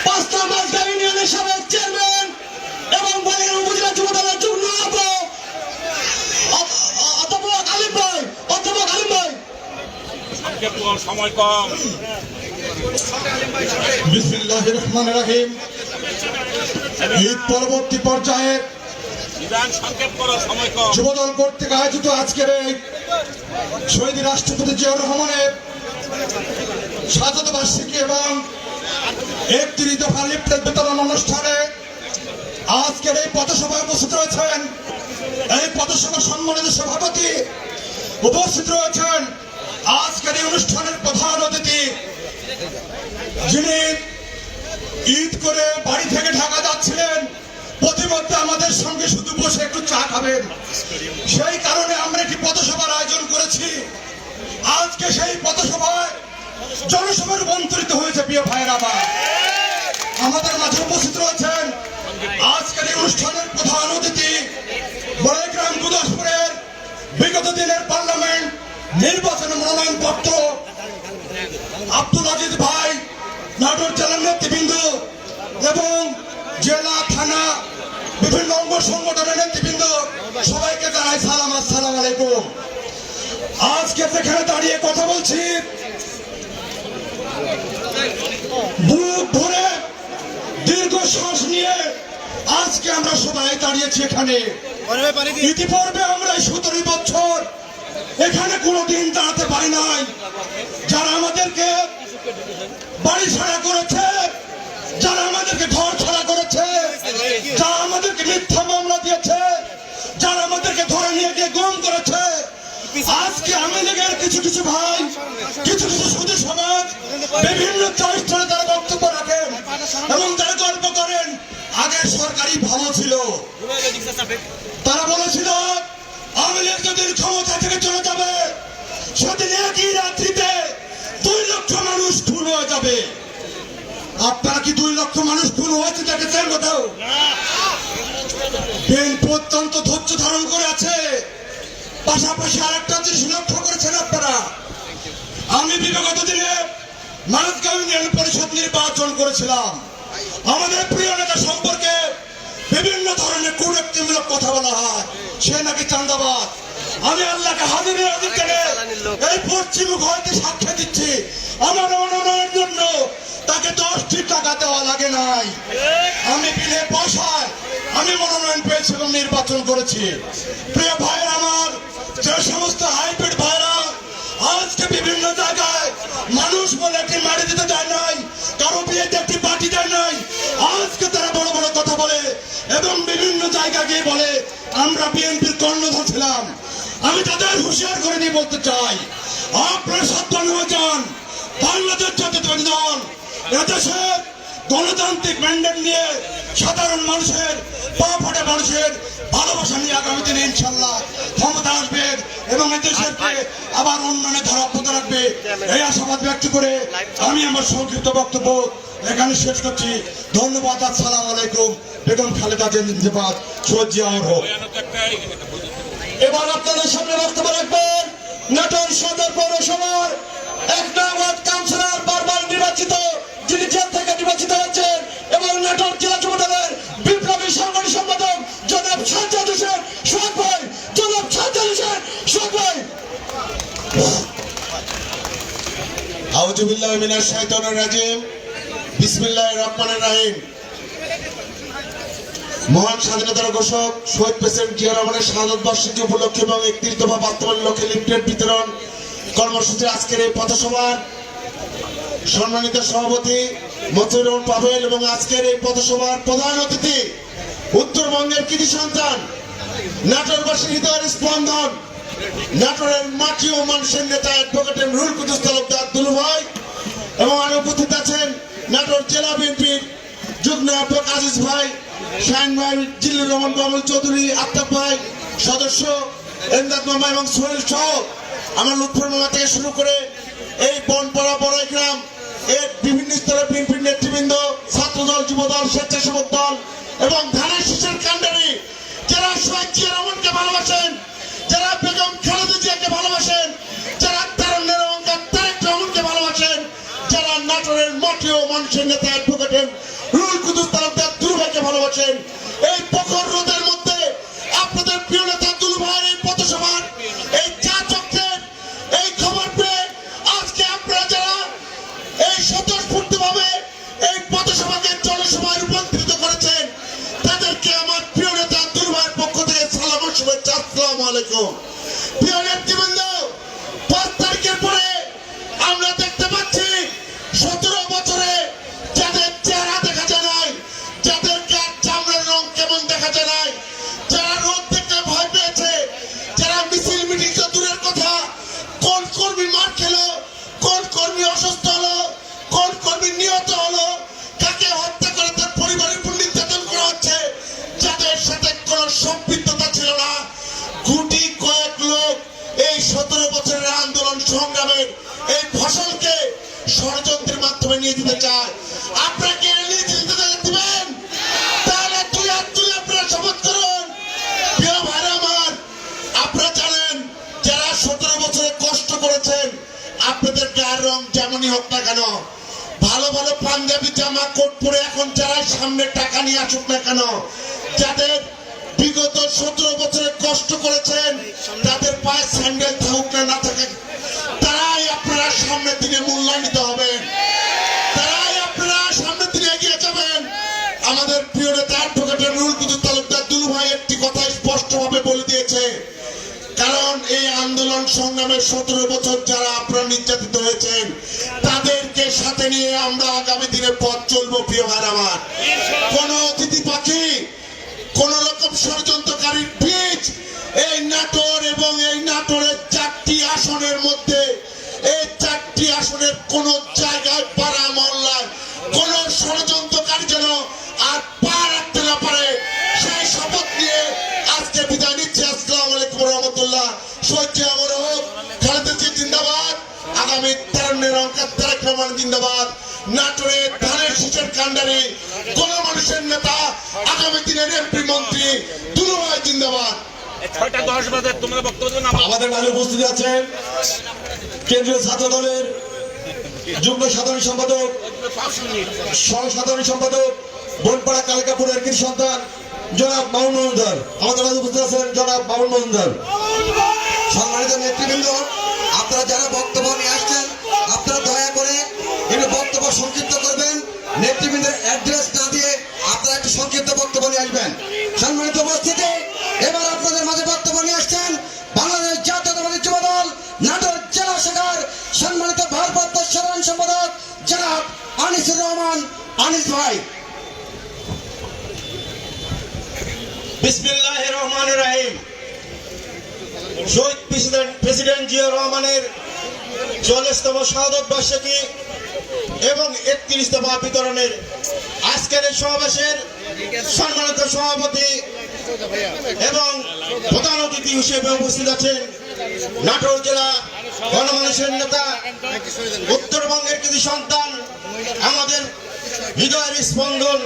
5 নম্বর ইউনিয়নের সাবেক চেয়ারম্যান এবং বড়াইগ্রাম উপজেলা যুব দলের যুগ্ম আহ্বায়ক অধ্যাপক আলিম ভাই। সময় কম। বিসমিল্লাহির রহমানির রহিম। ঈদ পরবর্তী পর্যায়ে সংক্ষেপ করো, সময় কম। যুবদল কর্তৃক আয়োজিত আজকের এই শহীদ রাষ্ট্রপতি জিয়াউর রহমানের শাহাদত বার্ষিকী এবং 31 দফা লিফলেট বিতরণ অনুষ্ঠানে আজকের এই পথসভায় উপস্থিত রয়েছেন। এই পথসভা সম্মানিত সভাপতি উপস্থিত রয়েছেন। আজকের এই অনুষ্ঠানের প্রধান অতিথি, যিনি ঈদ করে বাড়ি থেকে ঢাকা যাচ্ছিলেন, প্রতিমধ্যে আমাদের সঙ্গে শুধু বসে একটু চা খাবেন, সেই কারণে আমরা একটি পথসভার আয়োজন করেছি। আজকে সেই পথসভায় জনসভায় রূপান্তরিত হয়েছে। প্রিয় ভাইয়েরা, আমাদের মাঝে উপস্থিত রয়েছেন আজকের এই অনুষ্ঠানের প্রধান অতিথি, বড়াইগ্রাম গুদাসপুরের বিগত দিনের পার্লামেন্ট নির্বাচনে মনোনয়নপত্র আব্দুল আজিজ ভাই, নাটোর জেলার নেতৃবৃন্দ এবং জেলা থানা বিভিন্ন অঙ্গ সংগঠনের নেতৃবৃন্দ, সবাইকে জানাই সালাম, আসসালামু আলাইকুম। আজকে যেখানে দাঁড়িয়ে কথা বলছি, বুক ভরে দীর্ঘ শ্বাস নিয়ে আজকে আমরা সবাই দাঁড়িয়েছি এখানে। ইতিপূর্বে আমরা 17 বছর এখানে কোনোদিন দাঁড়াতে পারি নাই। যারা আমাদেরকে বাড়ি ছাড়া করেছে, যারা আমাদেরকে ঘর ছাড়া করেছে, যারা আমাদেরকে মিথ্যা মামলা দিয়েছে, যারা আমাদেরকে ধরে নিয়ে গিয়ে গুম করেছে, আজকে আওয়ামী লীগের কিছু কিছু ভাই, কিছু কিছু সুধী সমাজ বিভিন্ন চরিত্রে তারা বক্তব্য রাখেন এবং তারা গল্প করেন আগের সরকারই ভালো ছিল। তারা বলেছিল আওয়ামী লীগ যদি ক্ষমতা থেকে চলে যাবে, সেদিন একই রাত্রিতে 2 লক্ষ মানুষ খুন হয়ে যাবে। আপনারা কি 2 লক্ষ মানুষ খুন হয়েছে দেখেছেন কোথাও? বিএনপি অত্যন্ত ধৈর্য ধারণ করে আছে। পাশাপাশি আরেকটা জিনিস লক্ষ্য করেছেন আপনারা, আমি বিগত দিনে মানবগাঁও ইউনিয়ন পরিষদ নির্বাচন করেছিলাম। আমাদের প্রিয় নেতা সম্পর্কে বিভিন্ন ধরনের কুরুক্তিমূলক কথা বলা হয়, সে নাকি চাঁদাবাজ। আমি আল্লাহকে হাজিরের অধিকারে এই পশ্চিমমুখ হইতে সাক্ষ্য দিচ্ছি, আমার মনোনয়নের জন্য তাকে 10টি টাকা দেওয়া লাগে নাই। আমি বিলে পয়সায় আমি মনোনয়ন পেয়েছি এবং নির্বাচন করেছি। প্রিয় ভাইরা আমার, যে সমস্ত হাইব্রিড ভাইরা আজকে বিভিন্ন জায়গায় মানুষ বলে একটি মারি দিতে দেয় নাই, কারো বিয়েতে একটি পার্টি দেয় নাই, আজকে তারা বড় বড় কথা বলে এবং বিভিন্ন জায়গা গিয়ে বলে আমরা বিএনপির কর্ণধার ছিলাম। আমি তাদের হুঁশিয়ার করে দিয়ে বলতে চাই, আপনারা সাবধান হয়ে যান। বাংলাদেশ জাতীয়তাবাদী দল এদেশে গণতান্ত্রিক ম্যান্ডেট নিয়ে সাধারণ মানুষের, পা ফাটা মানুষের ভালোবাসা নিয়ে আগামী দিনে ইনশাল্লাহ ক্ষমতা আসবে এবং এদেশকে আবার উন্নয়নের ধারা অব্যাহত রাখবে, এই আশাবাদ ব্যক্ত করে আমি আমার সংক্ষিপ্ত বক্তব্য এখানে শেষ করছি। ধন্যবাদ। আসসালামু আলাইকুম। বেগম খালেদা জিন্দাবাদ। শহীদ জিয়া অমর হোক। এবার আপনাদের সামনে বক্তব্য রাখবেন নাটোর সদর পৌরসভার 1 নং ওয়ার্ড কাউন্সিলর, বারবার নির্বাচিত, যিনি জেল থেকে নির্বাচিত হয়েছেন, এবং নাটোর জেলা যুবদলের বিপ্লবী সাংগঠনিক সম্পাদক জনাব সাজ্জাদ হোসেন সোহাগ ভাই। জনাব সাজ্জাদ হোসেন সোহাগ ভাই। আউযু বিল্লাহি মিনাশ শাইতানির রাজিম। বিসমিল্লাহির রহমানির রহিম। মহান স্বাধীনতার ঘোষক শহীদ প্রেসিডেন্ট জিয়া রহমানের শাহাদত বার্ষিকী উপলক্ষে এবং 31 দফা বাস্তবায়ন লক্ষ্যে লিফলেট বিতরণ কর্মসূচি আজকের এই পথসভার সম্মানিত সভাপতি মতিউর রহমান পাভেল এবং আজকের এই পথসভার প্রধান অতিথি উত্তরবঙ্গের কৃতি সন্তান, নাটোরবাসীর হৃদয়ের স্পন্দন, নাটোরের মাটি ও মানুষের নেতা অ্যাডভোকেট রুহুল কুদ্দুস তালুকদার দুলু ভাই, এবং আরো উপস্থিত আছেন নাটোর জেলা বিএনপির যুগ্ম আহ্বায়ক আজিজ ভাই, শাহিন ভাই, জিল্লুর রহমান বাবুল চৌধুরী, আফতাব ভাই, সদস্য এমদাদ মামা এবং সোহেল সহ আমার লুৎফর মামা থেকে শুরু করে এই বনপাড়া বড়াই গ্রাম এর বিভিন্ন স্তরের বিএনপির নেতৃবৃন্দ, ছাত্রদল, যুবদল, স্বেচ্ছাসেবক দল এবং ধানের শীষের কাণ্ডারি, যারা শহীদ জিয়া রহমানকে ভালোবাসেন, যারা বেগম খালেদা জিয়াকে ভালোবাসেন, যারা তারুণ্যের অহংকার তারেক রহমানকে ভালোবাসেন, যারা নাটোরের মাটি ও মানুষের নেতা অ্যাডভোকেট রুহুল কুদ্দুস তালুকদার দুলু ভাইকে ভালোবাসেন, এই প্রখর রোদের মধ্যে আপনাদের প্রিয় নেতা দুলু ভাইয়ের এই পথসভার এই চা চক্রের এই খবর পেয়ে আজকে আপনারা যারা এই স্বতঃস্ফূর্তভাবে এই পথসভাকে জনসভায় রূপান্তরিত করেছেন, তাদেরকে আমার প্রিয় নেতা দুলু ভাইয়ের পক্ষ থেকে সালাম ও শুভেচ্ছা। আসসালামু আলাইকুম। প্রিয় নেতৃবৃন্দ, 5 তারিখের পরে আমরা দেখতে পাচ্ছি 17 বছরে যাদের চেহারা দেখা যায় নাই, যাদের গায়ের চামড়ার রং কেমন দেখা যায় নাই, যারা রোদ দেখতে ভয় পেয়েছে, যারা মিছিল মিটিং তো দূরের কথা, কোন কর্মী মার খেলো, কোন কর্মী অসুস্থ হলো, কোন কর্মী নিহত হলো, কাকে হত্যা করে তার পরিবারের উপর নির্যাতন করা হচ্ছে, যাদের সাথে কোনো সম্পৃক্ততা ছিল না, গুটি কয়েক লোক এই 17 বছরের আন্দোলন সংগ্রামের এই ফসলকে ষড়যন্ত্রের মাধ্যমে নিয়ে যেতে চায়। আপনারা কে নিয়ে যেতে দিবেন? তাহলে তুই আর তুই আপনারা শপথ করুন। প্রিয় ভাইরা আমার, আপনারা জানেন যারা 17 বছরে কষ্ট করেছেন, আপনাদের গায়ের রং যেমনই হোক না কেন, ভালো ভালো পাঞ্জাবি জামা কোট পরে এখন যারা সামনে টাকা নিয়ে আসুক না কেন, যাদের বিগত 17 বছরে কষ্ট করেছেন, তাদের পায়ে স্যান্ডেল থাকুক না থাকে, তারাই আপনারা সামনের দিনে মূল্যায়িত হবেন, তারাই আপনারা সামনের দিনে এগিয়ে যাবেন। আমাদের প্রিয় নেতা অ্যাডভোকেট রুহুল কুদ্দুস তালুকদার দুলু ভাই একটি কথা স্পষ্টভাবে বলে দিয়েছে, কারণ এই আন্দোলন সংগ্রামের 17 বছর যারা আপনারা নির্যাতিত হয়েছেন, তাদেরকে সাথে নিয়ে আমরা আগামী দিনে পথ চলবো। প্রিয় ভাই আমার, কোন অতিথি পাখি, কোন রকম ষড়যন্ত্রকারীর বীজ এই নাটোর এবং এই নাটোরের 4টি আসনের মধ্যে, এই 4টি আসনের কোন জায়গায় পাড়া মহল্লায় কোন ষড়যন্ত্রকারী যেন আর পা রাখতে না পারে, সেই শপথ নিয়ে আজকে বিদায় নিচ্ছি। আসসালামু আলাইকুম রহমতুল্লাহ। শহীদ জিয়া অমর হোক, খালেদা জিয়া জিন্দাবাদ, আগামী তারুণ্যের অহংকার তারেক রহমান জিন্দাবাদ, নাটোরের ধানের শীষের কাণ্ডারি গণমানুষের নেতা আগামী দিনের এমপি মন্ত্রী দুলু ভাই জিন্দাবাদ। 6:10 বাজে তোমরা বক্তব্য দেবেন। আমাদের মাঝে উপস্থিত আছেন কেন্দ্রীয় ছাত্র দলের যুগ্ম সাধারণ সম্পাদক, সহ সাধারণ সম্পাদক, বনপাড়া কালিকাপুরের কৃষি সন্তান জনাব মামুন মজুমদার। আমাদের মাঝে উপস্থিত আছেন জনাব মামুন মজুমদার। সম্মানিত নেতৃবৃন্দ, আপনারা যারা বক্তব্য নিয়ে আসছেন, আপনারা দয়া করে একটু বক্তব্য সংক্ষিপ্ত করবেন। নেতৃবৃন্দের অ্যাড্রেস না দিয়ে আপনারা একটু সংক্ষিপ্ত বক্তব্য নিয়ে আসবেন। সম্মানিত উপস্থিতি, এবার আপনাদের মাঝে বক্তব্য নিয়ে আসছেন বাংলাদেশ জাতীয়তাবাদী যুবদল নাটোর জেলা শাখার সম্মানিত ভারপ্রাপ্ত সাধারণ সম্পাদক জনাব আনিসুর রহমান আনিস ভাই। বিসমিল্লাহির রহমানির রহিম। শহীদ প্রেসিডেন্ট জিয়া রহমানের ৪০তম শাহাদত বার্ষিকী এবং ৩১ দফা বিতরণের আজকের এই সমাবেশের সম্মানিত সভাপতি এবং প্রধান অতিথি হিসেবে উপস্থিত আছেন নাটোর জেলা গণমানুষের নেতা, উত্তরবঙ্গের কৃতি সন্তান, আমাদের হৃদয়ের স্পন্দন,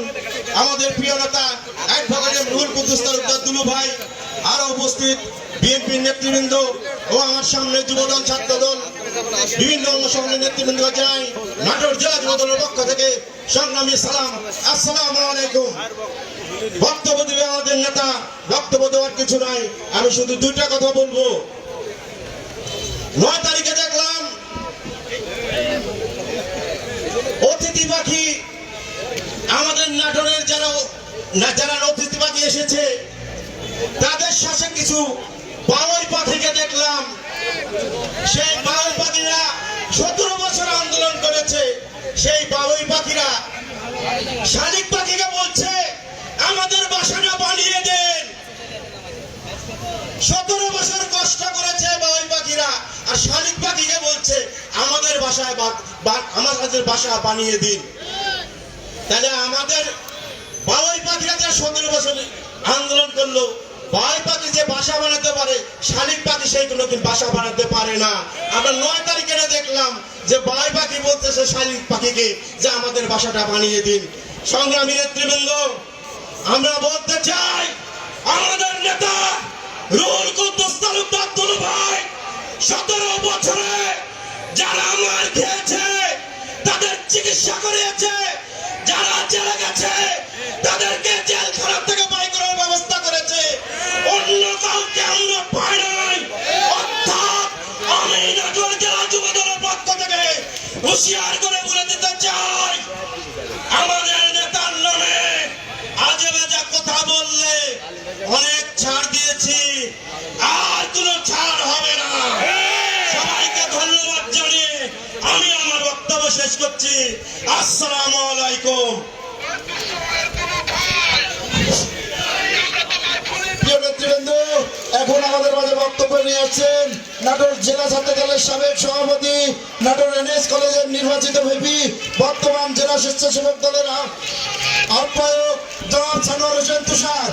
আমাদের প্রিয় নেতা অ্যাডভোকেট রুহুল কুদ্দুস তালুকদার দুলু ভাই, আরো উপস্থিত বিএনপির নেতৃবৃন্দ ও আমার সামনে যুবদল, ছাত্রদল, বিভিন্ন অঙ্গ সংগঠনের নেতৃবৃন্দ জানাই নাটোর জেলা যুবদলের পক্ষ থেকে সংগ্রামী সালাম, আসসালামু আলাইকুম। বক্তব্য দিবে আমাদের নেতা, বক্তব্য দেওয়ার কিছু নাই, আমি শুধু দুইটা কথা বলবো। ৯ তারিখে দেখলাম অতিথি পাখি, আমাদের নাটোরের যারা অতিথি পাখি এসেছে তাদের সাথে কিছু বাউই পাখিকে দেখলাম। সেই বাউই পাখিরা ১৭ বছর আন্দোলন করেছে। সেই বাউই পাখিরা শালিক পাখিকে বলছে আমাদের বাসাটা বানিয়ে দেন। ১৭ বছর কষ্ট করেছে বাউই পাখিরা, আর শালিক পাখিকে বলছে আমাদের বাসা বানিয়ে দিন। তাহলে আমাদের বাউই পাখিরা যে ১৭ বছর আন্দোলন করলো, বাউই পাখি যে বাসা বানাতে পারে, শালিক পাখি সেই কোনোদিন বাসা বানাতে পারে না। আমরা ৯ তারিখে দেখলাম যে বাউই পাখি বলতেছে শালিক পাখিকে যে আমাদের বাসাটা বানিয়ে দিন। সংগ্রামী নেতৃবৃন্দ, আমরা বলতে চাই আমাদের নেতা রুহুল কুদ্দুস তালুকদার দুলু ভাই ১৭ বছরে যারা মার খেয়েছে তাদের চিকিৎসা করিয়েছে, যারা জেলে গেছে তাদেরকে জেলখানা থেকে বাই করার ব্যবস্থা করেছে, অন্য কাউকে আমরা পাই নাই। অর্থাৎ আমি নাটোর জেলা যুবদলের পক্ষ থেকে হুঁশিয়ার করে বলে দিতে চাই, আমাদের নেতার নামে আজে বাজে কথা বললে অনেক ছাড় দিয়েছি, আর কোনো ছাড় হবে না। সবাইকে ধন্যবাদ জানিয়ে আমি আমার বক্তব্য শেষ করছি। আসসালামু আলাইকুম। প্রিয় নেতৃবৃন্দ, এখন আমাদের মাঝে বক্তব্য নিয়ে আসছেন নাটোর জেলা ছাত্র দলের সাবেক সভাপতি, নাটোর এনএস কলেজের নির্বাচিত ভিপি, বর্তমান জেলা স্বেচ্ছাসেবক দলের আহ্বায়ক জনাব সানোয়ার হোসেন তুষার।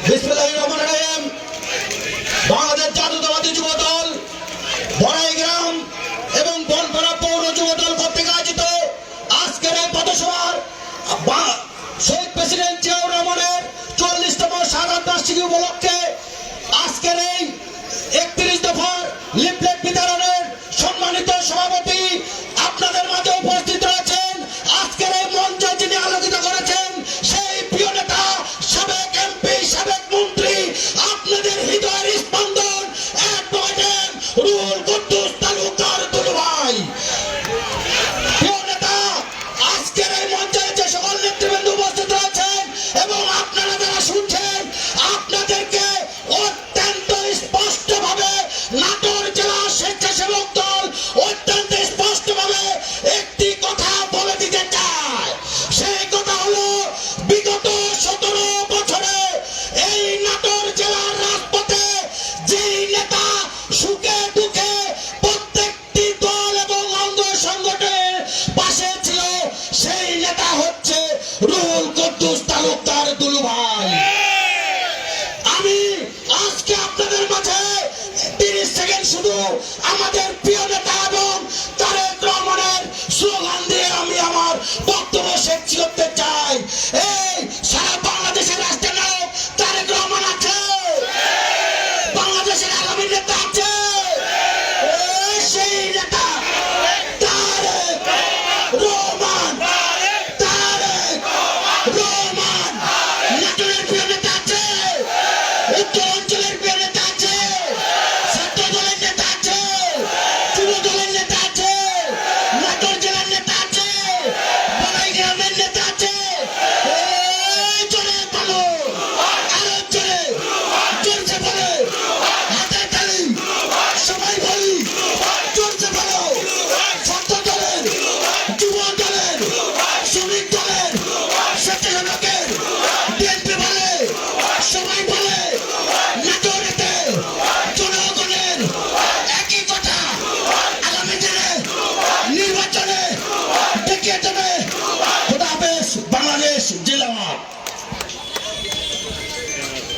বিসমিল্লাহির রহমানির রহিম। বাংলাদেশ জাতীয়তাবাদী যুবদল বড়াইগ্রাম এবং বনপাড়া পৌর যুবদল কর্তৃক আয়োজিত আজকের এই পথসভার শহীদ প্রেসিডেন্ট জিয়াউর রহমানের ৪০তম শাহাদত বার্ষিকী উপলক্ষে আজকের এই ৩১ দফার লিফলেট বিতরণের সম্মানিত সভাপতি আপনাদের মাঝে উপস্থিত রয়েছেন। আজকের এই মঞ্চ যিনি আলোকিত করেছেন সেই প্রিয় নেতা, সাবেক এমপি, সাবেক মন্ত্রী, আপনাদের হৃদয়ের স্পন্দন অ্যাডভোকেট রুহুল কুদ্দুস তালুকদার দুলু ভাই। প্রিয় নেতা, আজকের এই মঞ্চে যে সকল নেতৃবৃন্দ উপস্থিত রয়েছেন এবং আপনারা যারা শুনছেন, আপনাদেরকে অত্যন্ত স্পষ্টভাবে নাটোর জেলা স্বেচ্ছাসেবক দল অত্যন্ত স্পষ্টভাবে একটি কথা বলে দিতে চায়। সেই কথা হলো, বিগত ১৭ বছরে এই নাটোর জেলার রাজপথে যেই নেতা সুখে দুঃখে প্রত্যেকটি দল এবং অঙ্গ সংগঠনের পাশে ছিল, সেই নেতা হচ্ছে রুহুল কুদ্দুস তালুকদার দুলু ভাই। আমি আজকে আপনাদের মাঝে ৩০ সেকেন্ড শুধু আমাদের প্রিয় নেতা এবং তারেক রহমানের স্লোগান দিয়ে আমি আমার বক্তব্য শেষ করতে চাই। এই সারা বাংলাদেশের রাষ্ট্রনায়ক তারেক রহমান আছে, বাংলাদেশের আগামী নেতা আছে, সেই নেতা তারেক রহমান। তারেক রহমান নাটোরের প্রিয় নেতা আছে, উত্তর অঞ্চলের প্রিয় নেতা আছে, ছাত্র দলের নেতা আছে, যুব দলের নেতা আছে, নাটোর জেলার নেতা আছে, বড়াইগ্রামের নেতা আছে,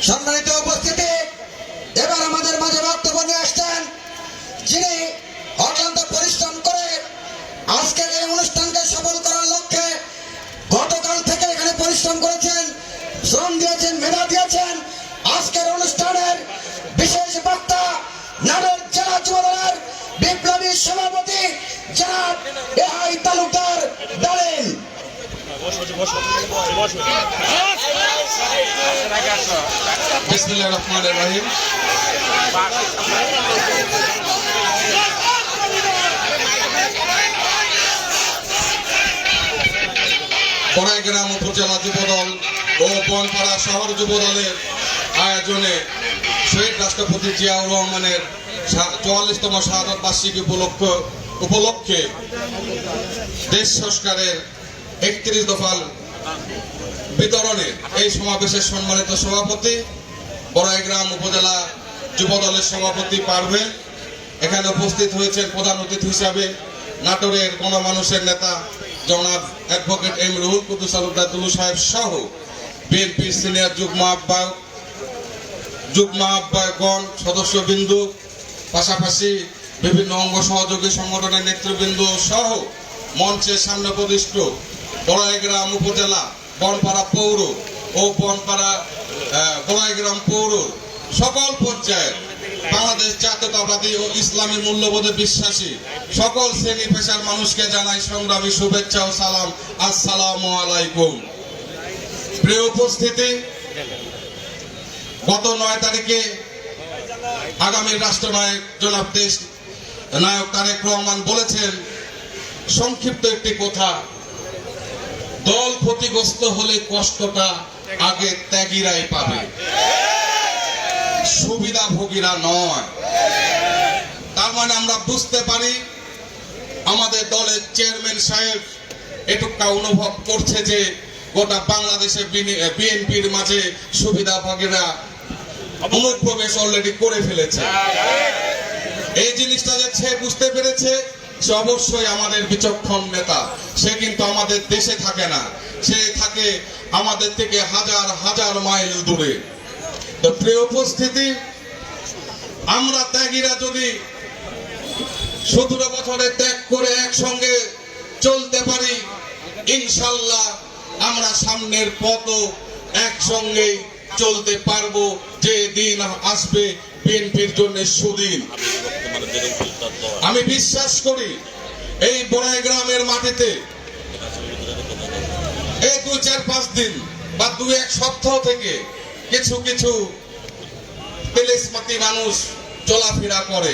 সম্মানিত উপস্থিতি, এবার আমাদের মাঝে বক্তব্য নিয়ে আসছেন যিনি অক্লান্ত পরিশ্রম করে আজকের এই অনুষ্ঠানকে সফল করার লক্ষ্যে গতকাল থেকে এখানে পরিশ্রম করেছেন, শ্রম দিয়েছেন, মেধা দিয়েছেন। আজকের অনুষ্ঠানের বিশেষ বক্তা নাটোর জেলা যুবদলের বিপ্লবী সভাপতি জনাব এহাই তালুকদার বলেন। বিসমিল্লাহির রহমানির রহিম। বড়াইগ্রাম উপজেলা যুবদল ও বনপাড়া শহর যুবদলের আয়োজনে শহীদ রাষ্ট্রপতি জিয়াউর রহমানের 44তম শাহাদত বার্ষিকী উপলক্ষে দেশ সংস্কারের 31 দফা বিতরণে এই সমাবেশের সম্মানিত সভাপতি বড়াইগ্রাম উপজেলা যুবদলের সভাপতি পারভেন, এখানে উপস্থিত হয়েছেন প্রধান অতিথি হিসাবে নাটোরের গণমানুষের নেতা জনাব অ্যাডভোকেট এম রুহুল কুদ্দুস তালুকদার দুলু সাহেব সহ বিএনপির সিনিয়র যুগ্ম আহ্বায়কগণ, সদস্যবৃন্দু, পাশাপাশি বিভিন্ন অঙ্গ সহযোগী সংগঠনের নেতৃবৃন্দ সহ মঞ্চের সামনে প্রতিষ্ঠিত বড়াইগ্রাম উপজেলা, বনপাড়া পৌর ও বড়াইগ্রাম পৌর সকল পর্যায়ের বাংলাদেশ জাতীয়তাবাদী ও ইসলামী মূল্যবোধে বিশ্বাসী সকল শ্রেণী পেশার মানুষকে জানাই সংগ্রামী শুভেচ্ছা ও সালাম। আসসালামু আলাইকুম। প্রিয় উপস্থিতি, গত 9 তারিখে আগামী রাষ্ট্রনায়ক জনাব দেশ নায়ক তারেক রহমান বলেছেন সংক্ষিপ্ত একটি কথা, দল ক্ষতিগ্রস্ত হলে কষ্টটা আগে ত্যাগীরাই পাবে, সুবিধাভোগীরা নয়। তার মানে আমরা বুঝতে পারি আমাদের দলের চেয়ারম্যান সাহেব এটুকটা অনুভব করছে যে গোটা বাংলাদেশে বিএনপির মাঝে সুবিধাভোগীরা অনুপ্রবেশ অলরেডি করে ফেলেছে। এই জিনিসটা যে সে বুঝতে পেরেছে, সে অবশ্যই আমাদের বিচক্ষণ নেতা। সে কিন্তু আমাদের দেশে থাকে না, সে থাকে আমাদের থেকে হাজার হাজার মাইল দূরে। তো প্রিয় উপস্থিতি, আমরা ত্যাগীরা যদি 17 বছরে ত্যাগ করে একসঙ্গে চলতে পারি, ইনশাল্লাহ আমরা সামনের পথও একসঙ্গে চলতে পারবো। যে দিন আসবে বিএনপির জন্য সুদিন। আমি বিশ্বাস করি এই বড়াইগ্রামের মাটিতে এই 2-4-5 দিন বা 2-1 সপ্তাহ থেকে কিছু কিছু তেলেসমাতি মানুষ চলাফেরা করে।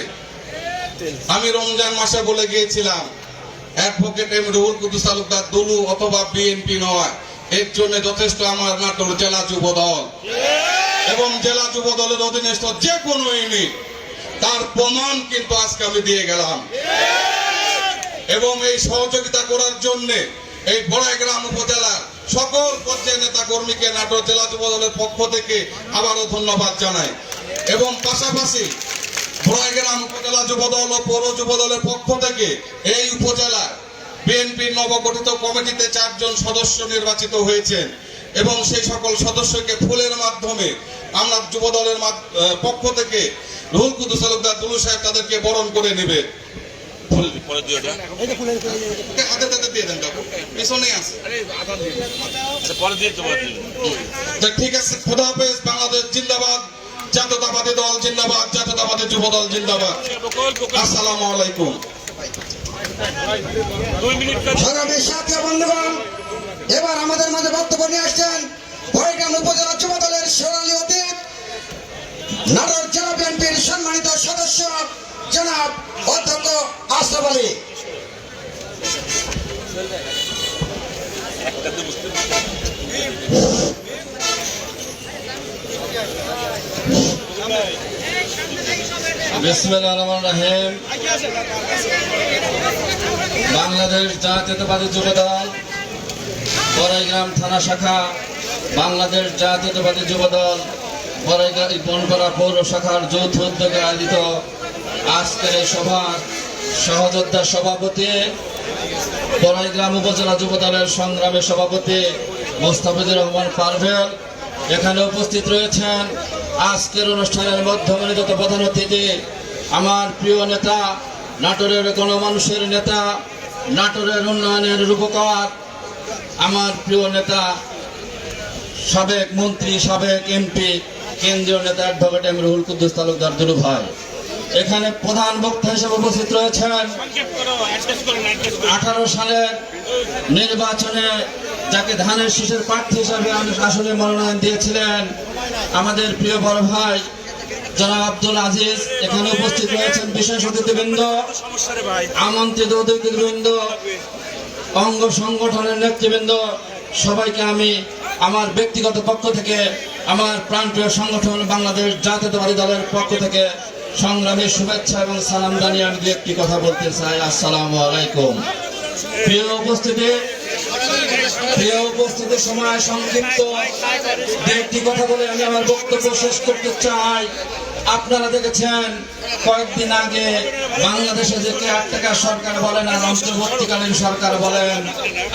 আমি রমজান মাসে বলে গিয়েছিলাম অ্যাডভোকেট এম রুহুল কুদ্দুস তালুকদার দুলু অথবা বিএনপি নয়, এর জন্য যথেষ্ট আমার নাটোর জেলা যুব দল এবং জেলা যুব দলের অধীনস্থ যে কোনো ইউনিট, তার প্রমাণ কিন্তু আজকে আমি দিয়ে গেলাম। এবং এই সহযোগিতা করার জন্য এই বড়াইগ্রাম উপজেলার সকল পর্যায়ের নেতা কর্মীকে নাটোর জেলা যুব দলের পক্ষ থেকে আবারও ধন্যবাদ জানাই। এবং পাশাপাশি বড়াইগ্রাম উপজেলা যুব দল ও পৌর যুব দলের পক্ষ থেকে এই উপজেলা বিএনপির নবগঠিত কমিটিতে 4 জন সদস্য নির্বাচিত হয়েছেন এবং সেই সকল সদস্যকে ফুলের মাধ্যমে আমরা যুব দলের পক্ষ থেকে রুহুল কুদ্দুস তালুকদার দুলু সাহেব তাদেরকে বরণ করে নেবে। হাতে দিয়ে দেন, পিছনে আছে। ঠিক আছে, খোদা হাফেজ। বাংলাদেশ জিন্দাবাদ, জাতীয়তাবাদী দল জিন্দাবাদ, জাতীয়তাবাদী যুব দল জিন্দাবাদ। আসসালামু আলাইকুম। বন্ধুগণ, এবার আমাদের মাঝে বক্তব্য নিয়ে আসছেন বড়াইগ্রাম উপজেলা যুব দলের সোনালী অতীত নাটোর জেলা বিএনপির সম্মানিত সদস্য জনাব অধ্যক্ষ আশরাফ আলী। বিসমিল্লাহির রহমানির রহিম। বাংলাদেশ জাতীয়তাবাদী যুব দল বড়াইগ্রাম থানা শাখা, বাংলাদেশ জাতীয়তাবাদী যুব দল বনপাড়া পৌর শাখার যৌথ উদ্যোগে আয়োজিত আজকের এই সভার সহযোদ্ধা সভাপতি, বড়াইগ্রাম উপজেলা যুব দলের সংগ্রামী সভাপতি মোস্তাফিজুর রহমান পারভেল, এখানে উপস্থিত রয়েছেন আজকের অনুষ্ঠানের মধ্যমণি তথা প্রধান অতিথি আমার প্রিয় নেতা, নাটোরের গণমানুষের নেতা, নাটোরের উন্নয়নের রূপকার, আমার প্রিয় নেতা, সাবেক মন্ত্রী, সাবেক এমপি, কেন্দ্রীয় নেতা অ্যাডভোকেট এম রুহুল কুদ্দুস তালুকদার দুলু ভাই। এখানে প্রধান বক্তা হিসেবে উপস্থিত রয়েছেন 18 সালের নির্বাচনে যাকে ধানের শীষের প্রার্থী হিসাবে আসলে মনোনয়ন দিয়েছিলেন আমাদের প্রিয় বড় ভাই জনাব আব্দুল আজিজ। এখানে উপস্থিত রয়েছেন বিশেষ অতিথিবৃন্দ, আমন্ত্রিত অতিথিবৃন্দ, অঙ্গ সংগঠনের নেতৃবৃন্দ, সবাইকে আমি আমার ব্যক্তিগত পক্ষ থেকে, আমার প্রাণপ্রিয় সংগঠন বাংলাদেশ জাতীয়তাবাদী দলের পক্ষ থেকে সংগ্রামী শুভেচ্ছা এবং সালাম জানিয়ে আমি একটি কথা বলতে চাই। আসসালামু আলাইকুম। প্রিয় উপস্থিতি, সময় সংক্ষিপ্ত, একটি কথা বলে আমি আমার বক্তব্য শেষ করতে চাই। আপনারা দেখেছেন কয়েকদিন আগে বাংলাদেশে যে কেয়ারটেকার সরকার বলেন আর অন্তর্বর্তীকালীন সরকার বলেন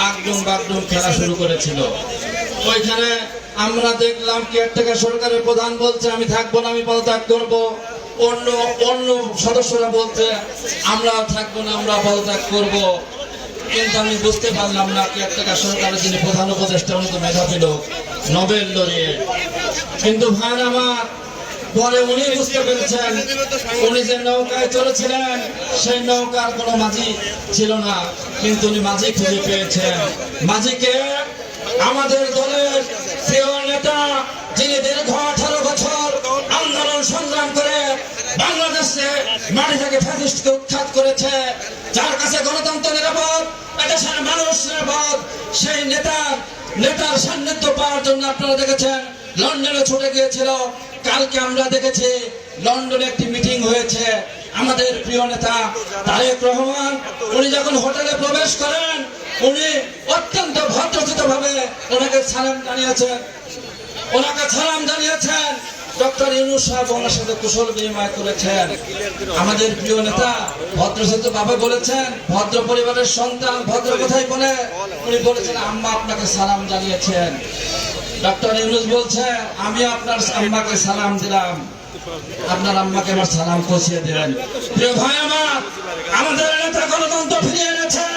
আগডুম বাগডুম খেলা শুরু করেছিল। ওইখানে আমরা দেখলাম কেয়ারটেকার সরকারের প্রধান বলছে আমি থাকবো না, আমি পদত্যাগ করবো। অন্য সদস্যরা বলছে আমরা থাকবো না, আমরা পদত্যাগ করবো। কিন্তু আমি বুঝতে পারলাম না কেয়ারটেকার সরকারের যিনি প্রধান উপদেষ্টা উনি তো মেধাবী লোক, নোবেল লরিয়েট। কিন্তু ভাই আমার পরে উনি বুঝতে পেরেছেন উনি যে নৌকায় চলেছিলেন সেই নৌকার কোনো মাঝি ছিল না, কিন্তু উনি মাঝি খুঁজে পেয়েছেন। মাঝিকে আমাদের দলের প্রিয় নেতা যিনি দীর্ঘ 18 বছর আন্দোলন সংগ্রাম করে বাংলাদেশে মাটি থেকে ফ্যাসিস্টকে উৎখাত করেছে, যার কাছে গণতন্ত্র নিরাপদ, এদেশের মানুষ নিরাপদ, সেই নেতার সান্নিধ্য পাওয়ার জন্য আপনারা দেখেছেন লন্ডনে ছুটে গিয়েছিল। কালকে আমরা দেখেছি লন্ডনে একটি মিটিং হয়েছে। আমাদের প্রিয় নেতা তারেক রহমান উনি যখন হোটেলে প্রবেশ করেন উনি অত্যন্ত ভদ্রচিত ভাবে ওনাকে সালাম জানিয়েছেন। ডক্টর ইউনূস সাহেব ওনার সাথে কুশল বিনিময় করেছেন। আমাদের প্রিয় নেতা ভদ্রচিত ভাবে বলেছেন, ভদ্র পরিবারের সন্তান ভদ্র কথাই বলে উনি বলেছেন আম্মা আপনাকে সালাম জানিয়েছেন। ডক্টর ইউনূস বলছে আমি আপনার আম্মাকে সালাম দিলাম, আপনার আম্মাকে আমার সালাম পৌঁছিয়ে দিলেন। প্রিয় ভাই আমার, আমাদের নেতা গণতন্ত্র ফিরিয়ে এনেছে,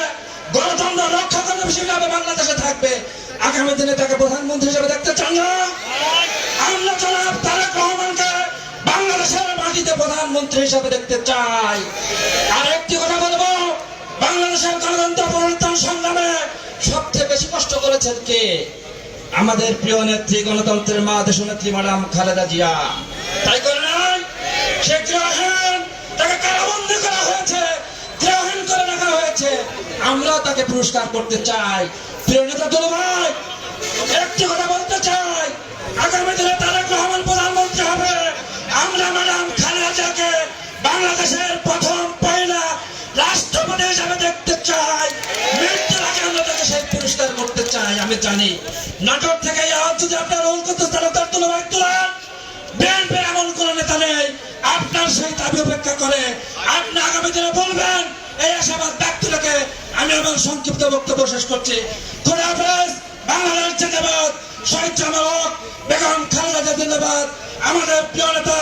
গণতন্ত্র রক্ষা করতে হিসেবে বাংলাদেশে থাকবে। আগামী দিনে তাকে প্রধানমন্ত্রী হিসেবে দেখতে চান না? আমরা জনাব তারেক রহমানকে বাংলাদেশের মাটিতে প্রধানমন্ত্রী হিসেবে দেখতে চাই। আর একটি কথা বলবো, বাংলাদেশের গণতন্ত্র পুনরুত্থান সংগ্রামে সবচেয়ে বেশি কষ্ট করেছেন কে? আমাদের প্রিয় নেত্রী, গণতন্ত্রের মা দেশনেত্রী ম্যাডাম খালেদা জিয়া। তাই করে নাই? সে গৃহহীন, তাকে কারাবন্দী করা হয়েছে, গৃহহীন করে রাখা হয়েছে। আমরা তাকে পুরস্কার করতে চাই। প্রিয় নেতা দুলু ভাই, একটি কথা বলতে চাই, আগামী দিনে তারেক রহমান প্রধানমন্ত্রী হবে। আমরা ম্যাডাম খালেদা জিয়াকে বাংলাদেশের প্রথম পয়লা রাষ্ট্রপতি হিসাবে দেখতে চাই। মৃত্যুর আগে আমরা তাকে সেই পুরস্কার করতে চাই। আমি জানি নাটোর থেকে আজ যদি আপনার রুহুল কুদ্দুস তালুকদার দুলু ভাই তুলেন, বিএনপির এমন কোন নেতা নেই আপনার সেই দাবি উপেক্ষা করে আপনি আগামী দিনে বলবেন। এই আশাবাদ ব্যক্ত রেখে আমি আমার সংক্ষিপ্ত বক্তব্য শেষ করছি। খোদা হাফেজ। বাংলাদেশ জিন্দাবাদ। শহীদ জামালক বেগম খালেদা জিয়া জিন্দাবাদ। আমাদের প্রিয় নেতা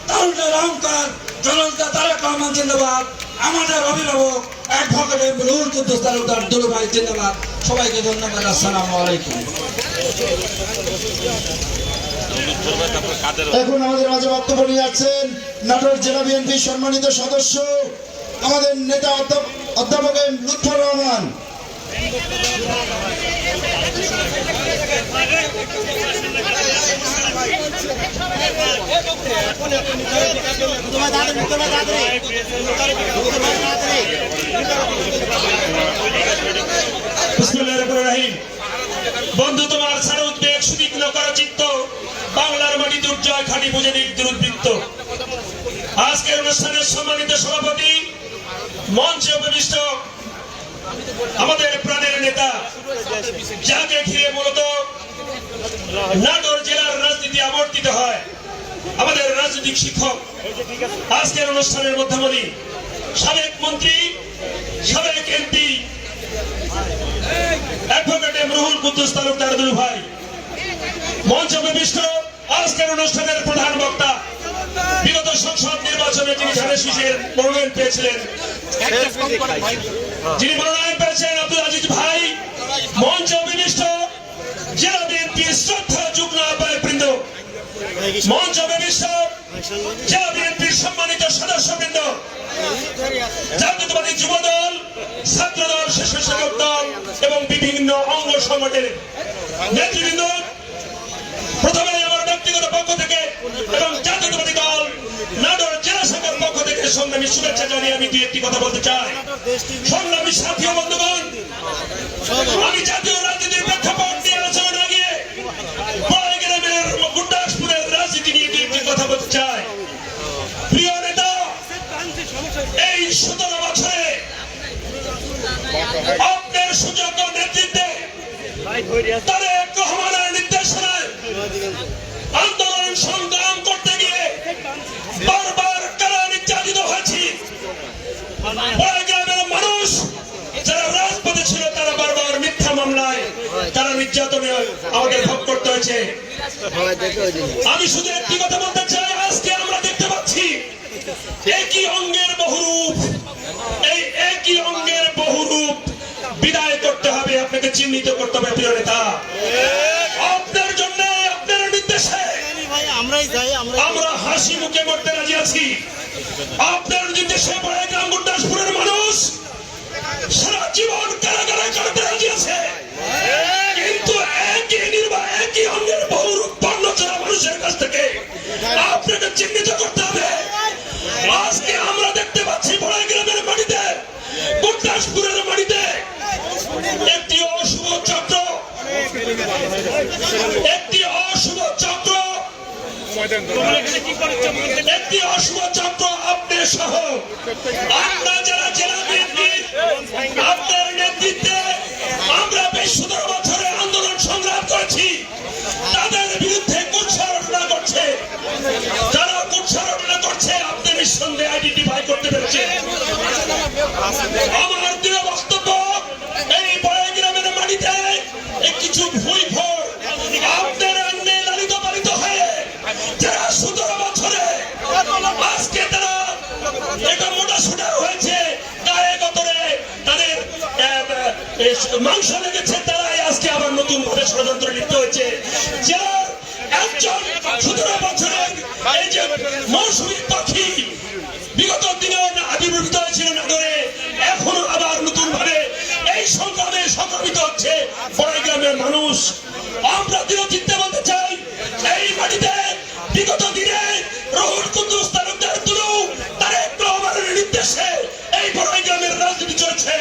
তারুণ্যের অহংকার জননেতা তারেক রহমান জিন্দাবাদ। আমাদের অভিভাবক অ্যাডভোকেট এম রুহুল কুদ্দুস তালুকদার দুলু ভাই জিন্দাবাদ। সবাইকে ধন্যবাদ। আসসালামু আলাইকুম। এখন আমাদের মাঝে বক্তব্য নিয়ে যাচ্ছেন নাটোর জেলা বিএনপির সম্মানিত সদস্য আমাদের নেতা অধ্যাপক এম লুৎফর রহমান। বন্ধু তোমার ছাড়া উদ্বেগ সুতীক্ষ্ণ করচিত্ত, বাংলার মাটি দুর্জয় খাটি বুঝে দুর্বৃত্ত। আজকের অনুষ্ঠানের সম্মানিত সভাপতি, মঞ্চে উপবিষ্ট আমাদের প্রাণের নেতা, যাকে ঘিরে মূলত নাটোর জেলার রাজনীতি আবর্তিত হয়, আমাদের রাজনৈতিক শিক্ষক, আজকের অনুষ্ঠানের মধ্যমণি সাবেক মন্ত্রী, সাবেক MP advocate M Ruhul Kuddus Talukdar Dulu ভাই। মঞ্চ বিশিষ্ট আজকের অনুষ্ঠানের প্রধান বক্তা, বিগত সংসদ নির্বাচনে যিনি ধানের শীষের মনোনয়ন পেয়েছিলেন, যিনি মনোনয়ন পেয়েছেন আব্দুল আজিজ ভাই, মঞ্চ বিশিষ্ট জেলা বিএনপির শ্রদ্ধা যুগ্ম আহ্বায়ক বৃন্দ, মঞ্চ বিশিষ্ট জেলা বিএনপির সম্মানিত সদস্যবৃন্দ, জাতীয়তাবাদী যুব দল, ছাত্র দল, স্বেচ্ছাসেবক দল এবং বিভিন্ন অঙ্গ সংগঠনের নেতৃবৃন্দ, প্রথমে আমার ব্যক্তিগত পক্ষ থেকে এবং জাতীয়তাবাদী দল নাটোর জেলা শাখার পক্ষ থেকে সংগ্রামী শুভেচ্ছা জানিয়ে আমি দুই একটি কথা বলতে চাই। সংগ্রামী সাথী ও বন্ধুগণ, আমি জাতীয় রাজনীতির প্রেক্ষাপট নিয়ে আলোচনা না গিয়ে গ্রামের গুরদাসপুরের রাজনীতি নিয়ে দুই একটি কথা বলতে চাই। প্রিয় নেতা, এই 17 বছরে আপনার সুযোগ্য নেতৃত্বে তারেক রহমানের নির্দেশনায় আন্দোলন সংগ্রাম করতে গিয়ে বারবার কারা নির্যাতিত হয়েছি। গ্রামের মানুষ যারা রাজপথে ছিল তারা বারবার মিথ্যা মামলায় তারা নির্যাতনে আমাদের ভোগ করতে হয়েছে। আমি শুধু একটি কথা বলতে চাই, আজকে আমরা দেখতে পাচ্ছি একই অঙ্গের বহুরূপ, এই একই অঙ্গের বহুরূপ বিদায় করতে হবে, আপনাকে চিহ্নিত করতে হবে। প্রিয় নেতা, আপনার জন্য আপনার নির্দেশে আমরা হাসি মুখে মরতে রাজি আছি। আপনার নির্দেশে গ্রাম গুরদাসপুরের মানুষ সারা জীবন কারাগারে কাটাতে রাজি আছে, কিন্তু একই অঙ্গের বহুরূপ বর্ণ ছাড়া মানুষের কাছ থেকে আপনাকে চিহ্নিত করতে হবে। আজকে আমরা দেখতে পাচ্ছি বড়াই গ্রামের মাটিতে, গুরদাসপুরের মাটিতে একটি অশুভ চক্র আপনার সহ আমরা যারা জেলা বিএনপি আপনার নেতৃত্বে আমরা বেশ 17 বছরে আন্দোলন সংগ্রাম করেছি, তাদের বিরুদ্ধে কুৎসারণা করছে। যারা কুৎসারণা করছে আপনি নিঃসন্দেহে আইডেন্টিফাই করতে পেরেছেন। আমার দৃঢ় বক্তব্য, এই বড়াই গ্রামের মাটিতে কিছু ভুই ভোর আপনার আন্নে লালিত পালিত হয়ে যারা 17 বছরে আজকে তারা এটা মোটা সোটা হয়েছে, গায়ে গতরে তাদের মাংস লেগেছে, তারাই আজকে আবার নতুন ভাবে ষড়যন্ত্রে লিপ্ত হয়েছে। যার একজন 17 বছরের এই যে মৌসুমী পাখি বিগত দিনেও আবির্ভূত হয়েছিল নাটোরে, এখনো আবার নতুন ভাবে এই সংগ্রামে সংক্রমিত হচ্ছে বড়াই গ্রামের মানুষ। আমরা দৃঢ়চিত্তে বলতে চাই, এই মাটিতে বিগত দিনে রহুল কুদ্দুস তালুকদার তুলু তারেক রহমানের নির্দেশে এই বড়াই গ্রামের রাজনীতি চলছে।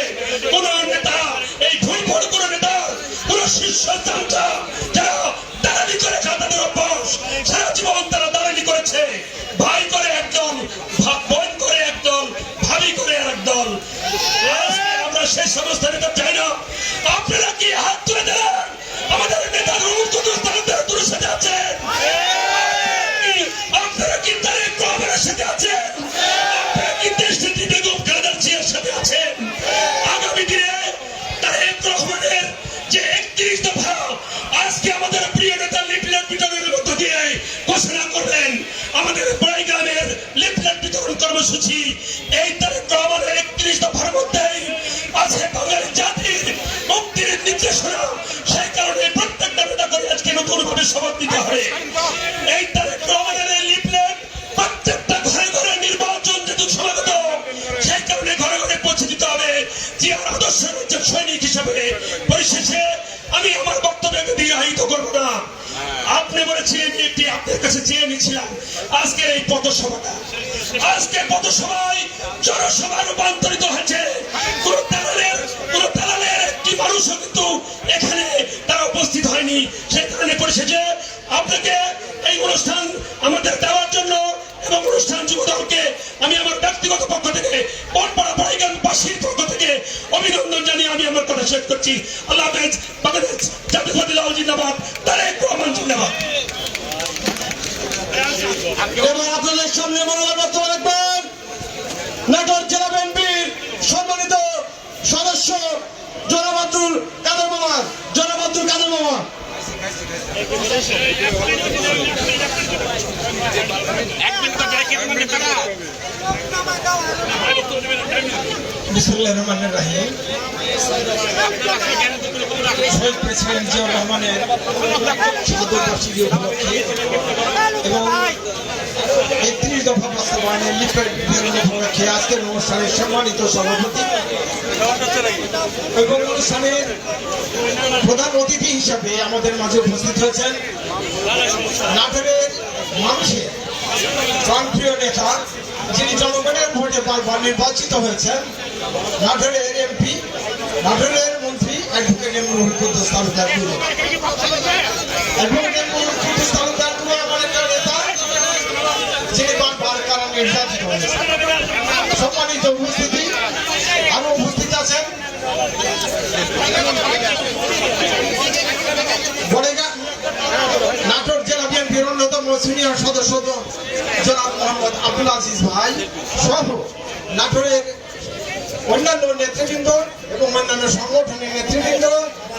কোন নেতা, এই ভুল ভোট কোন নেতা, কোন শীর্ষ চামচা যারা দালালি করে তাদের অভ্যাস, সারা জীবন তারা দালালি করেছে। ভাই করে একদল, বোন করে একদল, ভাবি করে আর একদল। আমরা সেই সমস্ত নেতা চাই না। আপনারা কি হাত তুলে দেন? আমাদের নেতা রহুল কুদ্দুস তালুকদার তুলুর সাথে আছেন? আপনারা কি তারেক রহমানের সাথে আছেন? আপনারা কি দেশনেত্রী বেগম খালেদা জিয়ার সাথে আছেন? আগামী দিনে তারেক রহমানের যে 31 দফা আজকে আমাদের প্রিয় নেতা লিফলেট বিতরণের মধ্য দিয়ে ঘোষণা করলেন, আমাদের বড়াই গ্রামের লিফলেট বিতরণ কর্মসূচি, এই তারেক রহমানের 31 দফার মধ্যেই আছে বাঙালি জাতির মুক্তির নির্দেশনা। সেই কারণে প্রত্যেকটা নেতা করে আজকে নতুন ভাবে শপথ নিতে হবে। এই তারেক রহমানের লিফলেট প্রত্যেকটা ঘরে ঘরে নির্বাচন যেহেতু সমাগত, সেই কারণে ঘরে ঘরে পৌঁছে দিতে হবে। জিয়ার আদর্শের একজন সৈনিক হিসেবে পরিশেষে আমি আমার বক্তব্যকে দীর্ঘায়িত করবো না। আপনি বলেছিলেন একটি আপনার কাছে চেয়ে নিয়েছিলাম আজকের এই পথসভাটা, আজকে পথসভায় জনসভা রূপান্তরিত হয়েছে। কোন দালালের একটি মানুষও কিন্তু এখানে তারা উপস্থিত হয়নি। সেই কারণে পরিশেষে আপনাকে এই অনুষ্ঠান আমাদের দেওয়ার জন্য এবং অনুষ্ঠান যুব দলকে আমি আমার ব্যক্তিগত পক্ষ থেকে বনপাড়া বড়াইগ্রামবাসীর পক্ষ থেকে অভিনন্দন জানিয়ে আমি আমার কথা শেষ করছি। আল্লাহ হাফেজ। বাংলাদেশ জাতীয়তাবাদী দল জিন্দাবাদ, তারেক রহমান জিন্দাবাদ। এবার আপনাদের সামনে মনোনয়ন পত্র রাখবেন নাটোর জেলা বিএনপির সম্মানিত সদস্য জনাব আব্দুল কাদের মামা। বিসমিল্লাহির রহমানির রহিম। শহীদ প্রেসিডেন্ট জিয়াউর রহমানের শতবার্ষিকী উপলক্ষে এবং ৩১ দফা বাস্তবায়নের লিফলেট বিতরণ উপলক্ষে আজকের অনুষ্ঠানের সম্মানিত সভাপতি এবং অনুষ্ঠানের প্রধান অতিথি হিসাবে আমাদের মাঝে উপস্থিত হয়েছেন নাটোরের মানুষের প্রাণপ্রিয় নেতা, যিনি জনগণের ভোটে বারবার নির্বাচিত হয়েছেন, নাটোরের এমপি, নাটোরের মন্ত্রী অ্যাডভোকেট এমরুল কুদ্দুস তালুকদার গুরু। অ্যাডভোকেট এমরুল কুদ্দুস তালুকদার গুরু এমন একটা নেতা যিনি বারবার কারা নির্যাতিত হয়েছেন। সম্মানিত উপস্থিতি, আরো উপস্থিত আছেন নাটোর জেলা বিএনপির অন্যতম সিনিয়র সদস্য জনাব মোহাম্মদ আব্দুল আজিজ ভাই সহ নাটোরের অন্যান্য নেতৃবৃন্দ এবং অন্যান্য সংগঠনের নেতৃবৃন্দ,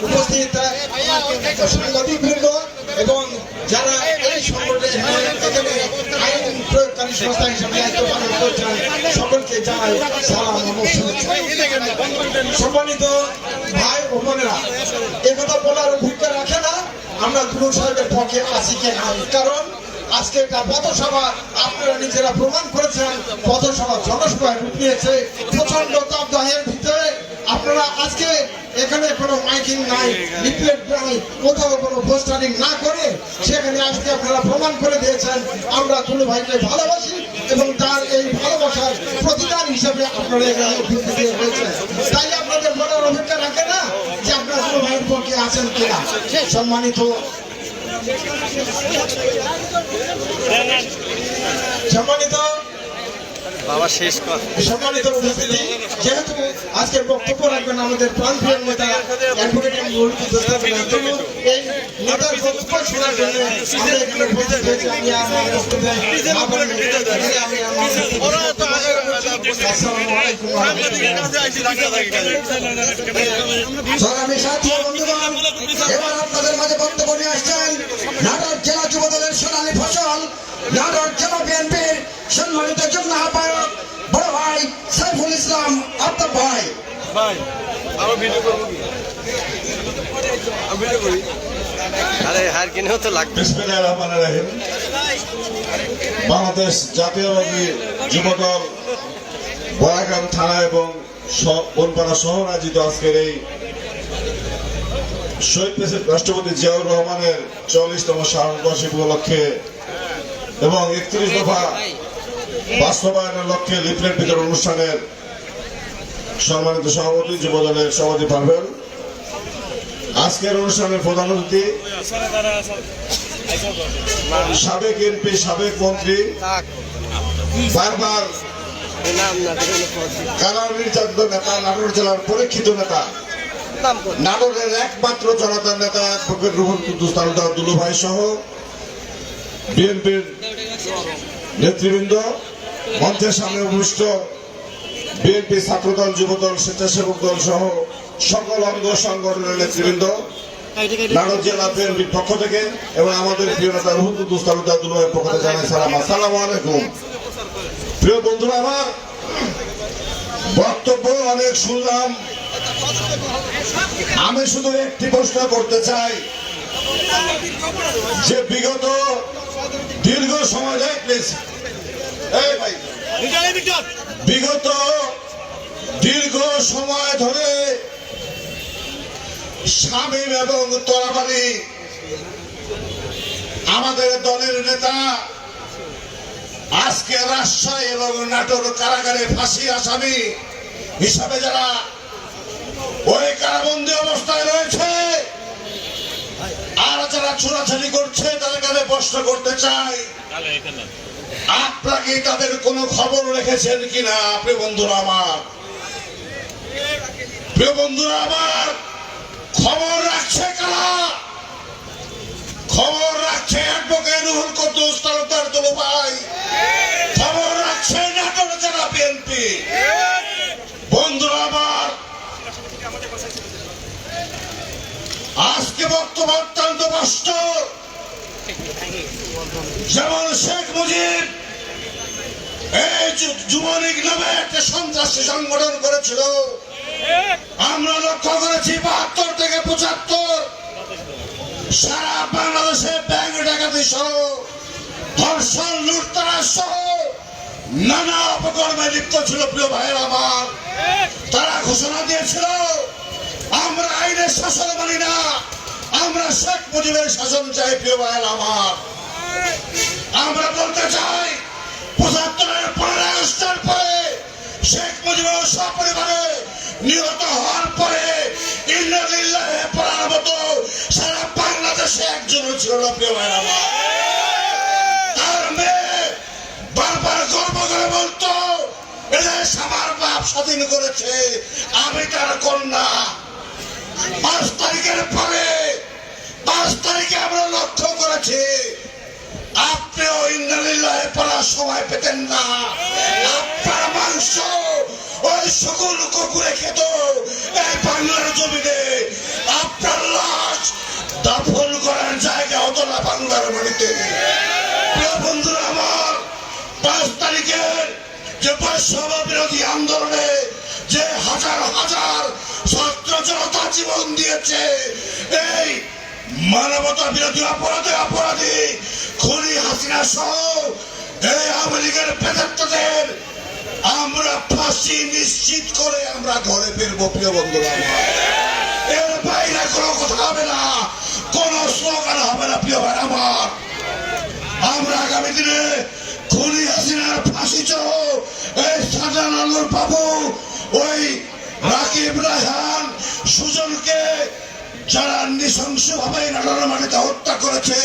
উপস্থিত সাংবাদিকবৃন্দ এবং যারা এই সংগঠনে এখানে আইন প্রয়োগকারী সংস্থা হিসেবে দায়িত্ব পালন করছেন, সকলকে জানাই সালাম ও শুভেচ্ছা। সম্মানিত ভাই ও বোনেরা, একথা বলার অভিজ্ঞতা রাখে না আমরা গুরু সাহেবের পক্ষে আছি কি নাই, কারণ আজকে একটা পথসভা আপনারা নিজেরা প্রমাণ করেছেন। পথসভা জনসভায় রূপ নিয়েছে প্রচন্ড তাপদাহের ভিতরে। আপনারা আজকে এখানে কোনো মাইকিং নাই, লিফলেট নাই, কোথাও কোনো পোস্টারিং না করে সেখানে আজকে আপনারা প্রমাণ করে দিয়েছেন আমরা দুলু ভাইকে ভালোবাসি এবং তার এই ভালোবাসার প্রতিদান হিসেবে আপনারা এখানে উপস্থিত হয়েছেন। তাই আপনাদের বলার অপেক্ষা রাখে না যে আপনারা দুলু ভাইয়ের পক্ষে আছেন কিনা। সম্মানিত সম্মানিত উপস্থিতি, যেহেতু আজকের বক্তব্য রাখবেন আমাদের প্রাণপ্রিয় নেতা অ্যাডভোকেট এমরুল কুদ্দুস তালুকদার, এই নেতার বক্তব্য শোনার জন্য আমরা এখানে উপস্থিত হয়েছি। আসসালামু আলাইকুম ওয়া সংগ্রামী সাথী ও বন্ধুগণ, এবার আপনাদের মাঝে বক্তব্য নিয়ে আসছেন নাটোর জেলা যুব দলের সোনালী ফসল, নাটোর জেলা বিএনপির সম্মানিত যুগ্ম আহ্বায়ক বড় ভাই সাইফুল ইসলাম আফতাব ভাই। বিসমিল্লাহির রহমানির রহিম। বাংলাদেশ জাতীয়বাদী যুবদল বয়াগ্রাম থানা এবং বনপাড়া শহর আয়োজিত আজকের এই শহীদ প্রেসিডেন্ট রাষ্ট্রপতি জিয়াউর রহমানের ৪০তম শাহাদতবার্ষিকী উপলক্ষে এবং ৩১ দফা বাস্তবায়নের লক্ষ্যে লিফলেট বিতরণ অনুষ্ঠানের সম্মানিত সভাপতি যুবদলের সভাপতি পারভেল, আজকের অনুষ্ঠানের প্রধান অতিথি সাবেক এমপি, সাবেক মন্ত্রী, বারবার কারা নির্যাতিত নেতা, নাটোর জেলার পরীক্ষিত নেতা, নাটোরের একমাত্র জনতার নেতা অ্যাডভোকেট রুহুল কুদ্দুস তালুকদার দুলু ভাই সহ বিএনপির নেতৃবৃন্দ, মঞ্চের সামনে উপবিষ্ট বিএনপি ছাত্রদল, যুবদল, স্বেচ্ছাসেবক দল সহ সকল অঙ্গ সংগঠনের নেতৃবৃন্দ, নাটোর জেলা বিএনপির পক্ষ থেকে এবং আমাদের প্রিয় নেতা রুহুল কুদ্দুস তালুকদার দুলু ভাইয়ের পক্ষ থেকে জানাই সালাম। আসসালামু আলাইকুম। প্রিয় বন্ধুরা আমার, বক্তব্য অনেক শুনলাম, আমি শুধু একটি প্রশ্ন করতে চাই যে বিগত দীর্ঘ সময় বিগত দীর্ঘ সময় ধরে শামীম এবং তরাবাড়ি আমাদের দলের নেতা আজকে রাজশাহী এবং নাটোর কারাগারে ফাঁসি আসামি হিসাবে যারা ওই কারাবন্দী অবস্থায় রয়েছে আর যারা চোরাচারি করছে তাদের কাছে প্রশ্ন করতে চাই, আপনারা কি তাদের কোনো খবর রেখেছেন কিনা? প্রিয় বন্ধুরা আমার, খবর রাখছে কারা? খবর রাখছে অ্যাডভোকেট রুহুল কুদ্দুস তালুকদার দুলু ভাই, খবর রাখছে নাটোর জেলা বিএনপি। বন্ধুরা আমার, আজকে বক্তব্য অত্যন্ত বন্দোবস্ত যেমন শেখ মুজিব এই যুবলীগ নামে একটা সন্ত্রাসী সংগঠন করেছিল, আমরা লক্ষ্য করেছি 72 থেকে 75 সারা বাংলাদেশে ব্যাংক ডাকাতি সহ ধর্ষণ লুটতরাজ সহ নানা অপকর্মে লিপ্ত ছিল। প্রিয় ভাইয়ের আমার, তারা ঘোষণা দিয়েছিল আমরা আইনের শাসন মানি না, আমরা শেখ মুজিবের শাসন চাই। প্রিয় ভাইয়ের আমার, আমরা বলতে চাই 75-এর 15 আগস্টের পরে শেখ মুজিবের সপরিবারে নিহত হওয়ার পরে ইন্না লিল্লাহি পড়ার মতো সারা বাংলাদেশে একজনও ছিল না। প্রিয় ভাইয়ের আমার, তার মেয়ে বারবার গর্ব করে বলতো এদেশ আমার বাপ স্বাধীন করেছে, আমি তার কন্যা। 5 তারিখের পরে 5 তারিখে আমরা লক্ষ্য করেছি আপনিও ইন্না লিল্লাহি পড়ার সময় পেতেন না। আপনার মাংস ওই সকল কুকুরে খেত এই বাংলার জমিনে, আপনার লাশ দাফন করার জায়গা হতো না বাংলার মাটিতে। প্রিয় বন্ধুরা আমার, 5 তারিখের যে বৈষম্য বিরোধী আন্দোলনে যে হাজার হাজার ছাত্র জনতা জীবন দিয়েছে, এই মানবতা বিরোধী অপরাধী খুনি হাসিনা সহ এই আওয়ামী লীগের প্রেতাত্মদের আমরা ফাঁসি নিশ্চিত করে আমরা ঘরে ফিরবো। প্রিয় বন্ধুরা আমার, এর বাইরে কোনো কথা হবে না, কোন স্লোগান হবে না। প্রিয় ভাই আমার, আমরা আগামী দিনে খুনি হাসিনার ফাঁসি সহ এই সাজান আলোর বাবু, ওই রাকিব রায়হান সুজনকে যারা নৃশংস ভাবে নানার মাটিতে হত্যা করেছে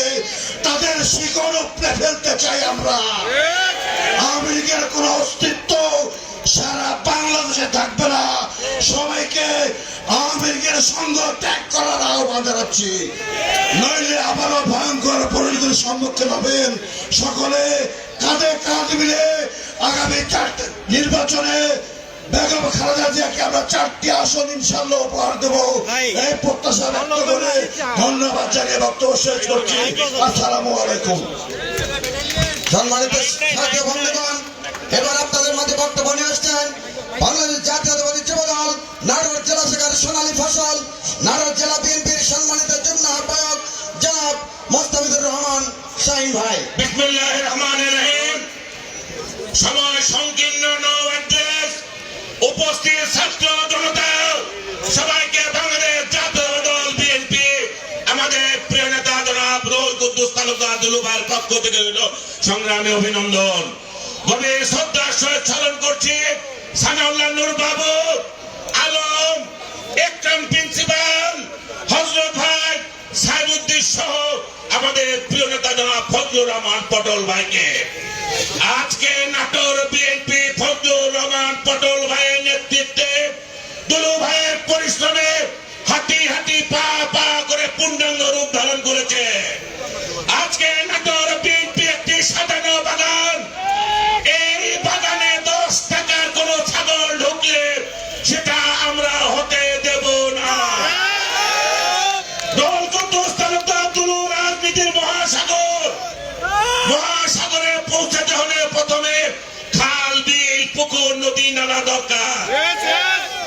তাদের শিকড় উপড়ে ফেলতে চাই আমরা। আওয়ামী লীগের কোন অস্তিত্ব সারা বাংলাদেশে থাকবে না। সবাইকে আওয়ামী লীগের সঙ্গ ত্যাগ করার আহ্বান জানাচ্ছি, নইলে আবারও ভয়ঙ্কর পরিণতির সম্মুখীন হবেন। সকলে কাঁধে কাঁধ মিলে আগামী 4 নির্বাচনে বেগম খালেদা জিয়াকে আমরা 4টি আসন ইনশাআল্লাহ উপহার দেব, এই প্রত্যাশা ব্যক্ত করে ধন্যবাদ জানিয়ে বক্তব্য শেষ করছি। আসসালামু আলাইকুম। সম্মানিত সাথী বন্ধুগণ, এবার আপনাদের মাঝে বক্তব্য নিয়ে আসছেন বাংলাদেশ জাতীয়তাবাদী যুবদল নাটোর জেলা শাখার সোনালী ফসল, নাটোর জেলা বিএনপির সম্মানিত যুগ্ম আহ্বায়ক জনাব মোস্তাফিজুর রহমান শাহীন ভাই। বিসমিল্লাহির রহমানির রহিম। সময় সংকীর্ণ, নো অ্যাড্রেস। উপস্থিত ছাত্র জনতা সবাইকে বাংলাদেশ জাতীয় দল বিএনপি আমাদের প্রিয় নেতা জনাব রুহুল কুদ্দুস তালুকদার দুলু ভাইয়ের পক্ষ থেকে সংগ্রামী অভিনন্দন। গভীর শ্রদ্ধার সহিত স্মরণ করছি সানাউল্লাহ নূর বাবু, আলম, একরাম প্রিন্সিপাল, হযরত ভাই, সাইদুদ্দিন সহ আমাদের প্রিয় নেতা জনাব ফজলুর রহমান পটল ভাইকে। আজকে নাটোর বিএনপি ফজলুর রহমান পটল ভাইয়ের নেতৃত্বে দুলু ভাইয়ের পরিশ্রমে হাঁটি হাঁটি পা পা করে পূর্ণাঙ্গ রূপ ধারণ করেছে। আজকে নাটোর বিএনপি একটি সাজানো বাগান। এই বাগানে 10 টাকার কোন ছাগল ঢুকলে সেটা আমরা হতে দেব না। রুহুল কুদ্দুস তালুকদার দুলু রাজনীতির মহাসাগরে পৌঁছাতে হলে প্রথমে খাল, বিল, পুকুর, নদী, নালা দরকার।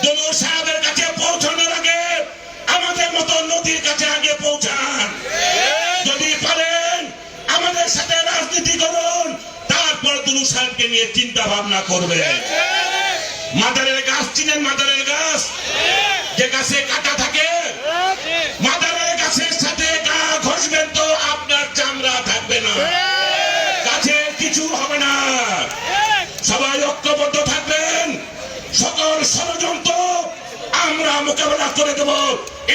দুলু সাহেবের কাছে পৌঁছানোর আগে আমাদের মতো নদীর কাছে আগে পৌঁছান। যদি পারেন আমাদের সাথে রাজনীতি করুন, তারপর দুলু সাহেবকে নিয়ে চিন্তা ভাবনা করবে। মাদারের গাছ চিনেন? মাদারের গাছ, যে গাছে কাটা থাকে, মাদারের গাছের সাথে গা ঘষবেন তো আপনার চামড়া থাকবে না, গাছে কিছু হবে না। সবাই ঐক্যবদ্ধ থাকবেন, সকল ষড়যন্ত্র আমরা মোকাবেলা করে দেব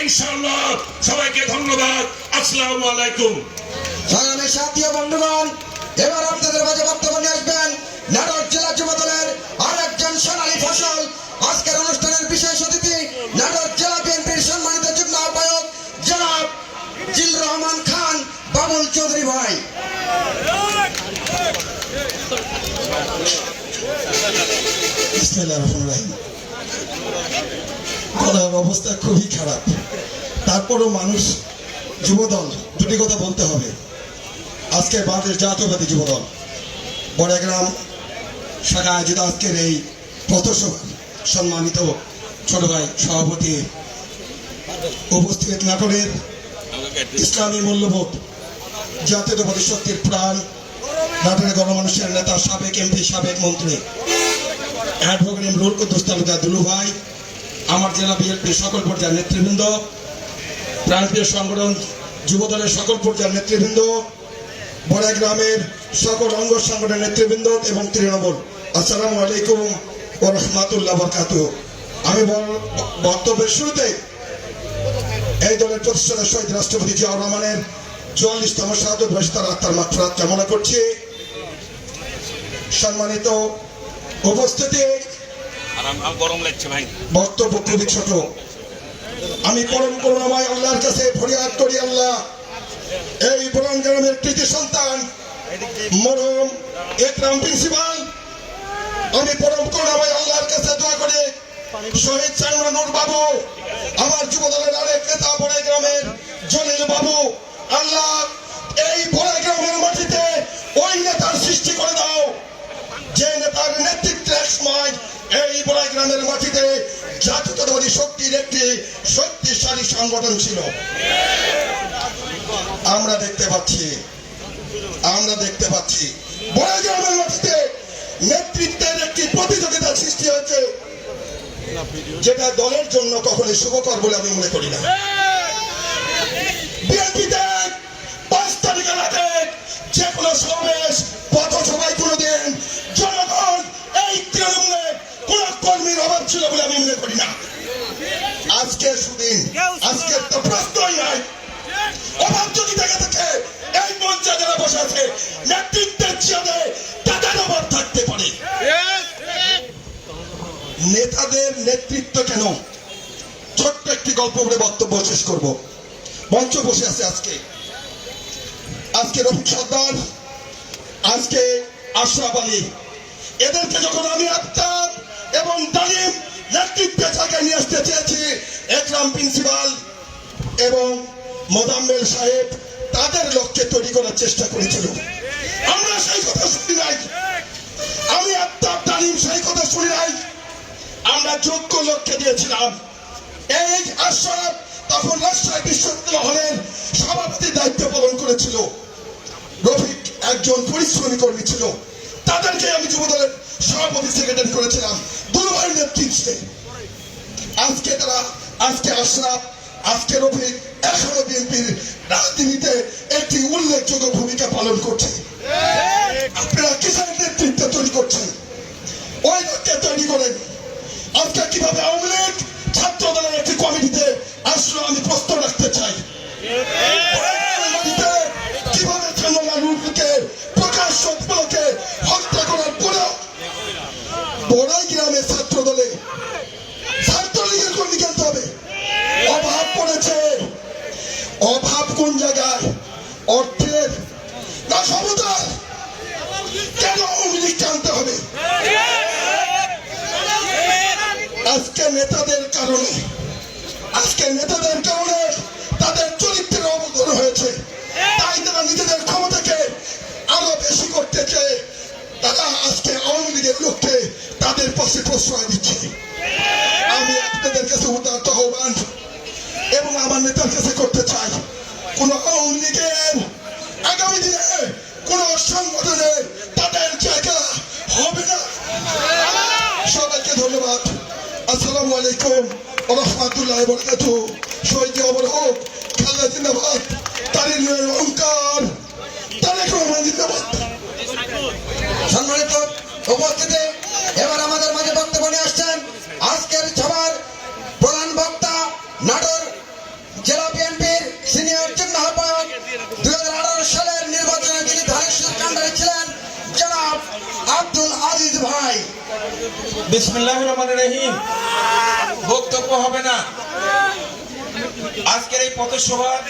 ইনশাআল্লাহ। সবাইকে ধন্যবাদ। আসসালামু আলাইকুম। সংগ্রামী সাথী বন্ধুগণ, এবার আপনাদের মাঝে বক্তব্য নিয়ে আসবেন নাটোর জেলা যুবদলের আরেকজন সোনালী ফসল। আজকের অনুষ্ঠানের বিশেষ অতিথি নাটোর জেলা বিএনপির সম্মানিত যুগ্ম আহ্বায়ক জনাব জিল রহমান খান বাবুল চৌধুরী ভাই। গলার অবস্থা খুবই খারাপ, তারপরও মানুষ যুবদল দুটি কথা বলতে হবে। আজকে বাংলাদেশ জাতীয়বাদী যুবদল বড়গ্রাম শাখা আয়োজিত আজকের এই পথসভা সম্মানিত ছোট ভাই সভাপতি উপস্থিত নাটোরের ইসলামী মূল্যবোধ জাতীয়তাবাদী শক্তির প্রাণ নাটোরের গণমানুষের নেতা সাবেক এমপি সাবেক মন্ত্রী অ্যাডভোকেট ইমরুল কুদ্দুস তালুকদার দুলু ভাই, আমার জেলা বিএনপি সকল পর্যায়ের নেতৃবৃন্দ, প্রাণপ্রিয় সংগঠন যুবদলের সকল পর্যায়ের নেতৃবৃন্দ, বড়গ্রামের সকল অঙ্গ সংগঠনের নেতৃবৃন্দ এবং তৃণমূল, আসসালামু আলাইকুম ওয়া রাহমাতুল্লাহি ওয়া বারাকাতুহু। আমি বক্তব্যের শুরুতে এই দলের প্রতিষ্ঠাতা শহীদ রাষ্ট্রপতি জিয়াউর রহমানের ৪৪তম শাহাদত বর্ষে তার আত্মার মাগফিরাত কামনা করছি। সম্মানিত উপস্থিতি, গরম লাগছে ভাই। বক্তব্য খুবই ছোট। আমি পরম করুণাময় আল্লাহর কাছে ফরিয়াদ করি, আল্লাহ এই বড়গ্রামের কৃতি সন্তান মরহুম একরাম প্রিন্সিপাল, আমি পরম করুণাময় আল্লাহর কাছে দোয়া করি শহীদ চান্দ্রনূর বাবু, আমার যুবদলের আরেক নেতা বড়গ্রামের জলিল বাবু, আল্লাহ এই বড়গ্রামের মাটিতে ওই নেতার সৃষ্টি করে দাও যে নেতার নেতৃত্বে এক সময় এই বড়গ্রামের মাটিতে জাতীয়তাবাদী শক্তির একটি শক্তিশালী সংগঠন ছিল। আমরা দেখতে পাচ্ছি বড়গ্রামের মাটিতে নেতৃত্বের একটি প্রতিযোগিতা সৃষ্টি হয়েছে, যেটা দলের জন্য কখনোই শুভকর বলে আমি মনে করি না। বিএনপিতে ৫ তারিখের আগে যে কোনো সমাবেশ পথসভায় কোনোদিন জনগণ এই তৃণমূলে কোন কর্মীর অভাব ছিল বলে আমি মনে করি না। আজকে সুদিন, আজকের তো প্রশ্নই নাই। অভাব যদি থেকে থাকে এই মঞ্চে যারা বসে আছে নেতৃত্বের চেয়ে তাদের অভাব থাকতে পারে। নেতাদের নেতৃত্ব কেন? ছোট্ট একটি গল্প বলে বক্তব্য শেষ করব। মঞ্চ বসে আছে আজকে রফিক সর্দার, আজকে আশরাফ আলী, এদেরকে যখন আমি আফতাব এবং তালিম নেতৃত্বে জায়গায় নিয়ে আসতে চেয়েছি, একরাম প্রিন্সিপাল এবং মোজাম্মেল সাহেব তাদের লক্ষ্যে তৈরি করার চেষ্টা করেছিল। আমরা সেই কথা শুনি নাই, আমি আফতাব তালিম সেই কথা শুনি নাই। আমরা যোগ্য লক্ষ্যে দিয়েছিলাম। এই আশরাফ তখন রাজশাহী বিশ্ববিদ্যালয় হলের সভাপতির দায়িত্ব পালন করেছিল, রফিক একজন পরিশ্রমী কর্মী ছিল, তাদেরকে আমি যুবদলের সভাপতি সেক্রেটারি করেছিলাম দুলুভাইয়ের নেতৃত্বে। আজকে আশরাফ, আজকে রফিক এখনো বিএনপির রাজনীতিতে একটি উল্লেখযোগ্য ভূমিকা পালন করছে। আপনারা কিসের নেতৃত্বে তৈরি করছেন? ওই লক্ষ্যে তৈরি করেন। আজকে কিভাবে আওয়ামী লীগ ছাত্র দলের একটি কমিটিতে আসলে আমি প্রশ্ন রাখতে চাই, কিভাবে কে প্রকাশ্য উপলক্ষে হত্যা করার পরেও বড়গ্রামের ছাত্র দলে ছাত্রলীগের কর্মী খেলতে হবে? অভাব পড়েছে। অভাব কোন জায়গায়? অর্থের না ক্ষমতার? কেন আওয়ামী লীগ টানতে হবে? আজকে নেতাদের কারণে তাদের চরিত্রের অবতরণ হয়েছে, তাই তারা নিজেদের ক্ষমতাকে আরো বেশি করতে চেয়ে তারা আজকে আওয়ামী লীগের লোককে তাদের পাশে প্রশ্রয় দিচ্ছে। আমি আপনাদের কাছে উদারত আহ্বান এবং আমার নেতার কাছে করতে চাই, কোন আওয়ামী লীগের আগামী দিনে কোন সংগঠনে তাদের জায়গা হবে না। সবাইকে ধন্যবাদ। আসসালামু আলাইকুম ওয়া রাহমাতুল্লাহি ওয়া বারাকাতুহু। শহীদ অমর হোক, খালেদা জিন্দাবাদ, তারিনের অহংকার, তারেক রহমান জিন্দাবাদ। সম্মানিত উপস্থিতি, এবার আমাদের মাঝে বক্তব্য নিয়ে আসছেন আজকের সভার প্রধান বক্তা, নাটোর জেলা বিএনপির সিনিয়র যুগ্ম আহ্বায়ক, 2018 সালের নির্বাচনে যিনি ধানের কাণ্ডারি ছিলেন, জনাব আব্দুল আজিজ ভাই। বিসমিল্লাহির রহমানির রহিম। বক্তব্য হবে না। আজকের এই পথসভার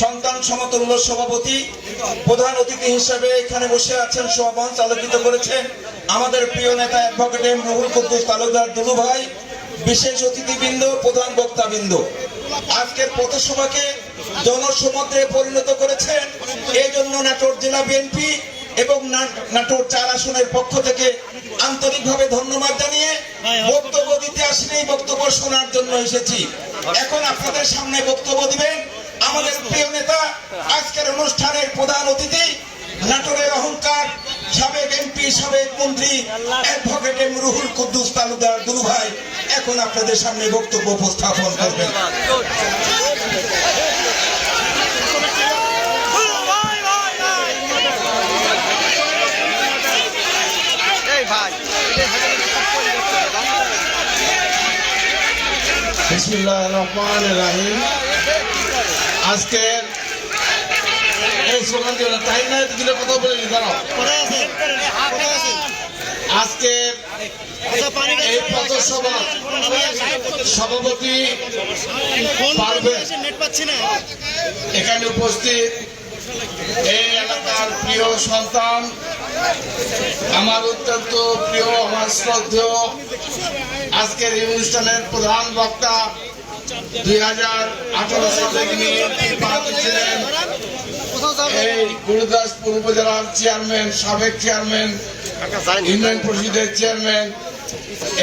সন্তান সমতুল্য সভাপতি, প্রধান অতিথি হিসেবে এখানে বসে আছেন, সভামঞ্চ আলোকিত করেছেন আমাদের প্রিয় নেতা অ্যাডভোকেট ইমরুল কুদ্দুস তালুকদার দুলু ভাই, বিশেষ অতিথিবৃন্দ, প্রধান বক্তাবৃন্দ। আজকের পথসভাকে জনসমুদ্রে পরিণত করেছেন। এই জন্য নাটোর জেলা বিএনপি এবং নাটোর 4 আসনের পক্ষ থেকে আন্তরিকভাবে ধন্যবাদ জানিয়ে বক্তব্য দিতে আসিনি, বক্তব্য শোনার জন্য এসেছি। এখন আপনাদের সামনে বক্তব্য দিবেন আমাদের প্রিয় নেতা, আজকের অনুষ্ঠানের প্রধান অতিথি, নাটোরের অহংকার, সাবেক এমপি, সাবেক মন্ত্রী অ্যাডভোকেট এম রুহুল কুদ্দুস তালুকদার দুলু ভাই এখন আপনাদের সামনে বক্তব্য উপস্থাপন করবেন। বিসমিল্লাহির রহমানির রহিম। আজকের এই স্লোগান দিও না, টাইম নাই তো দিলে কথা বলে দাঁড়াও। আজকের এই পথসভা সভাপতি পারভেজ এখানে উপস্থিত, এই এলাকার প্রিয় সন্তান, আমার অত্যন্ত প্রিয়, আমার শ্রদ্ধেয়, আজকের এই অনুষ্ঠানের প্রধান বক্তা, 2018 সালে যিনি নির্বাচিত ছিলেন, এই গুরুদাসপুর উপজেলার চেয়ারম্যান, সাবেক চেয়ারম্যান, ইউনিয়ন পরিষদের চেয়ারম্যান,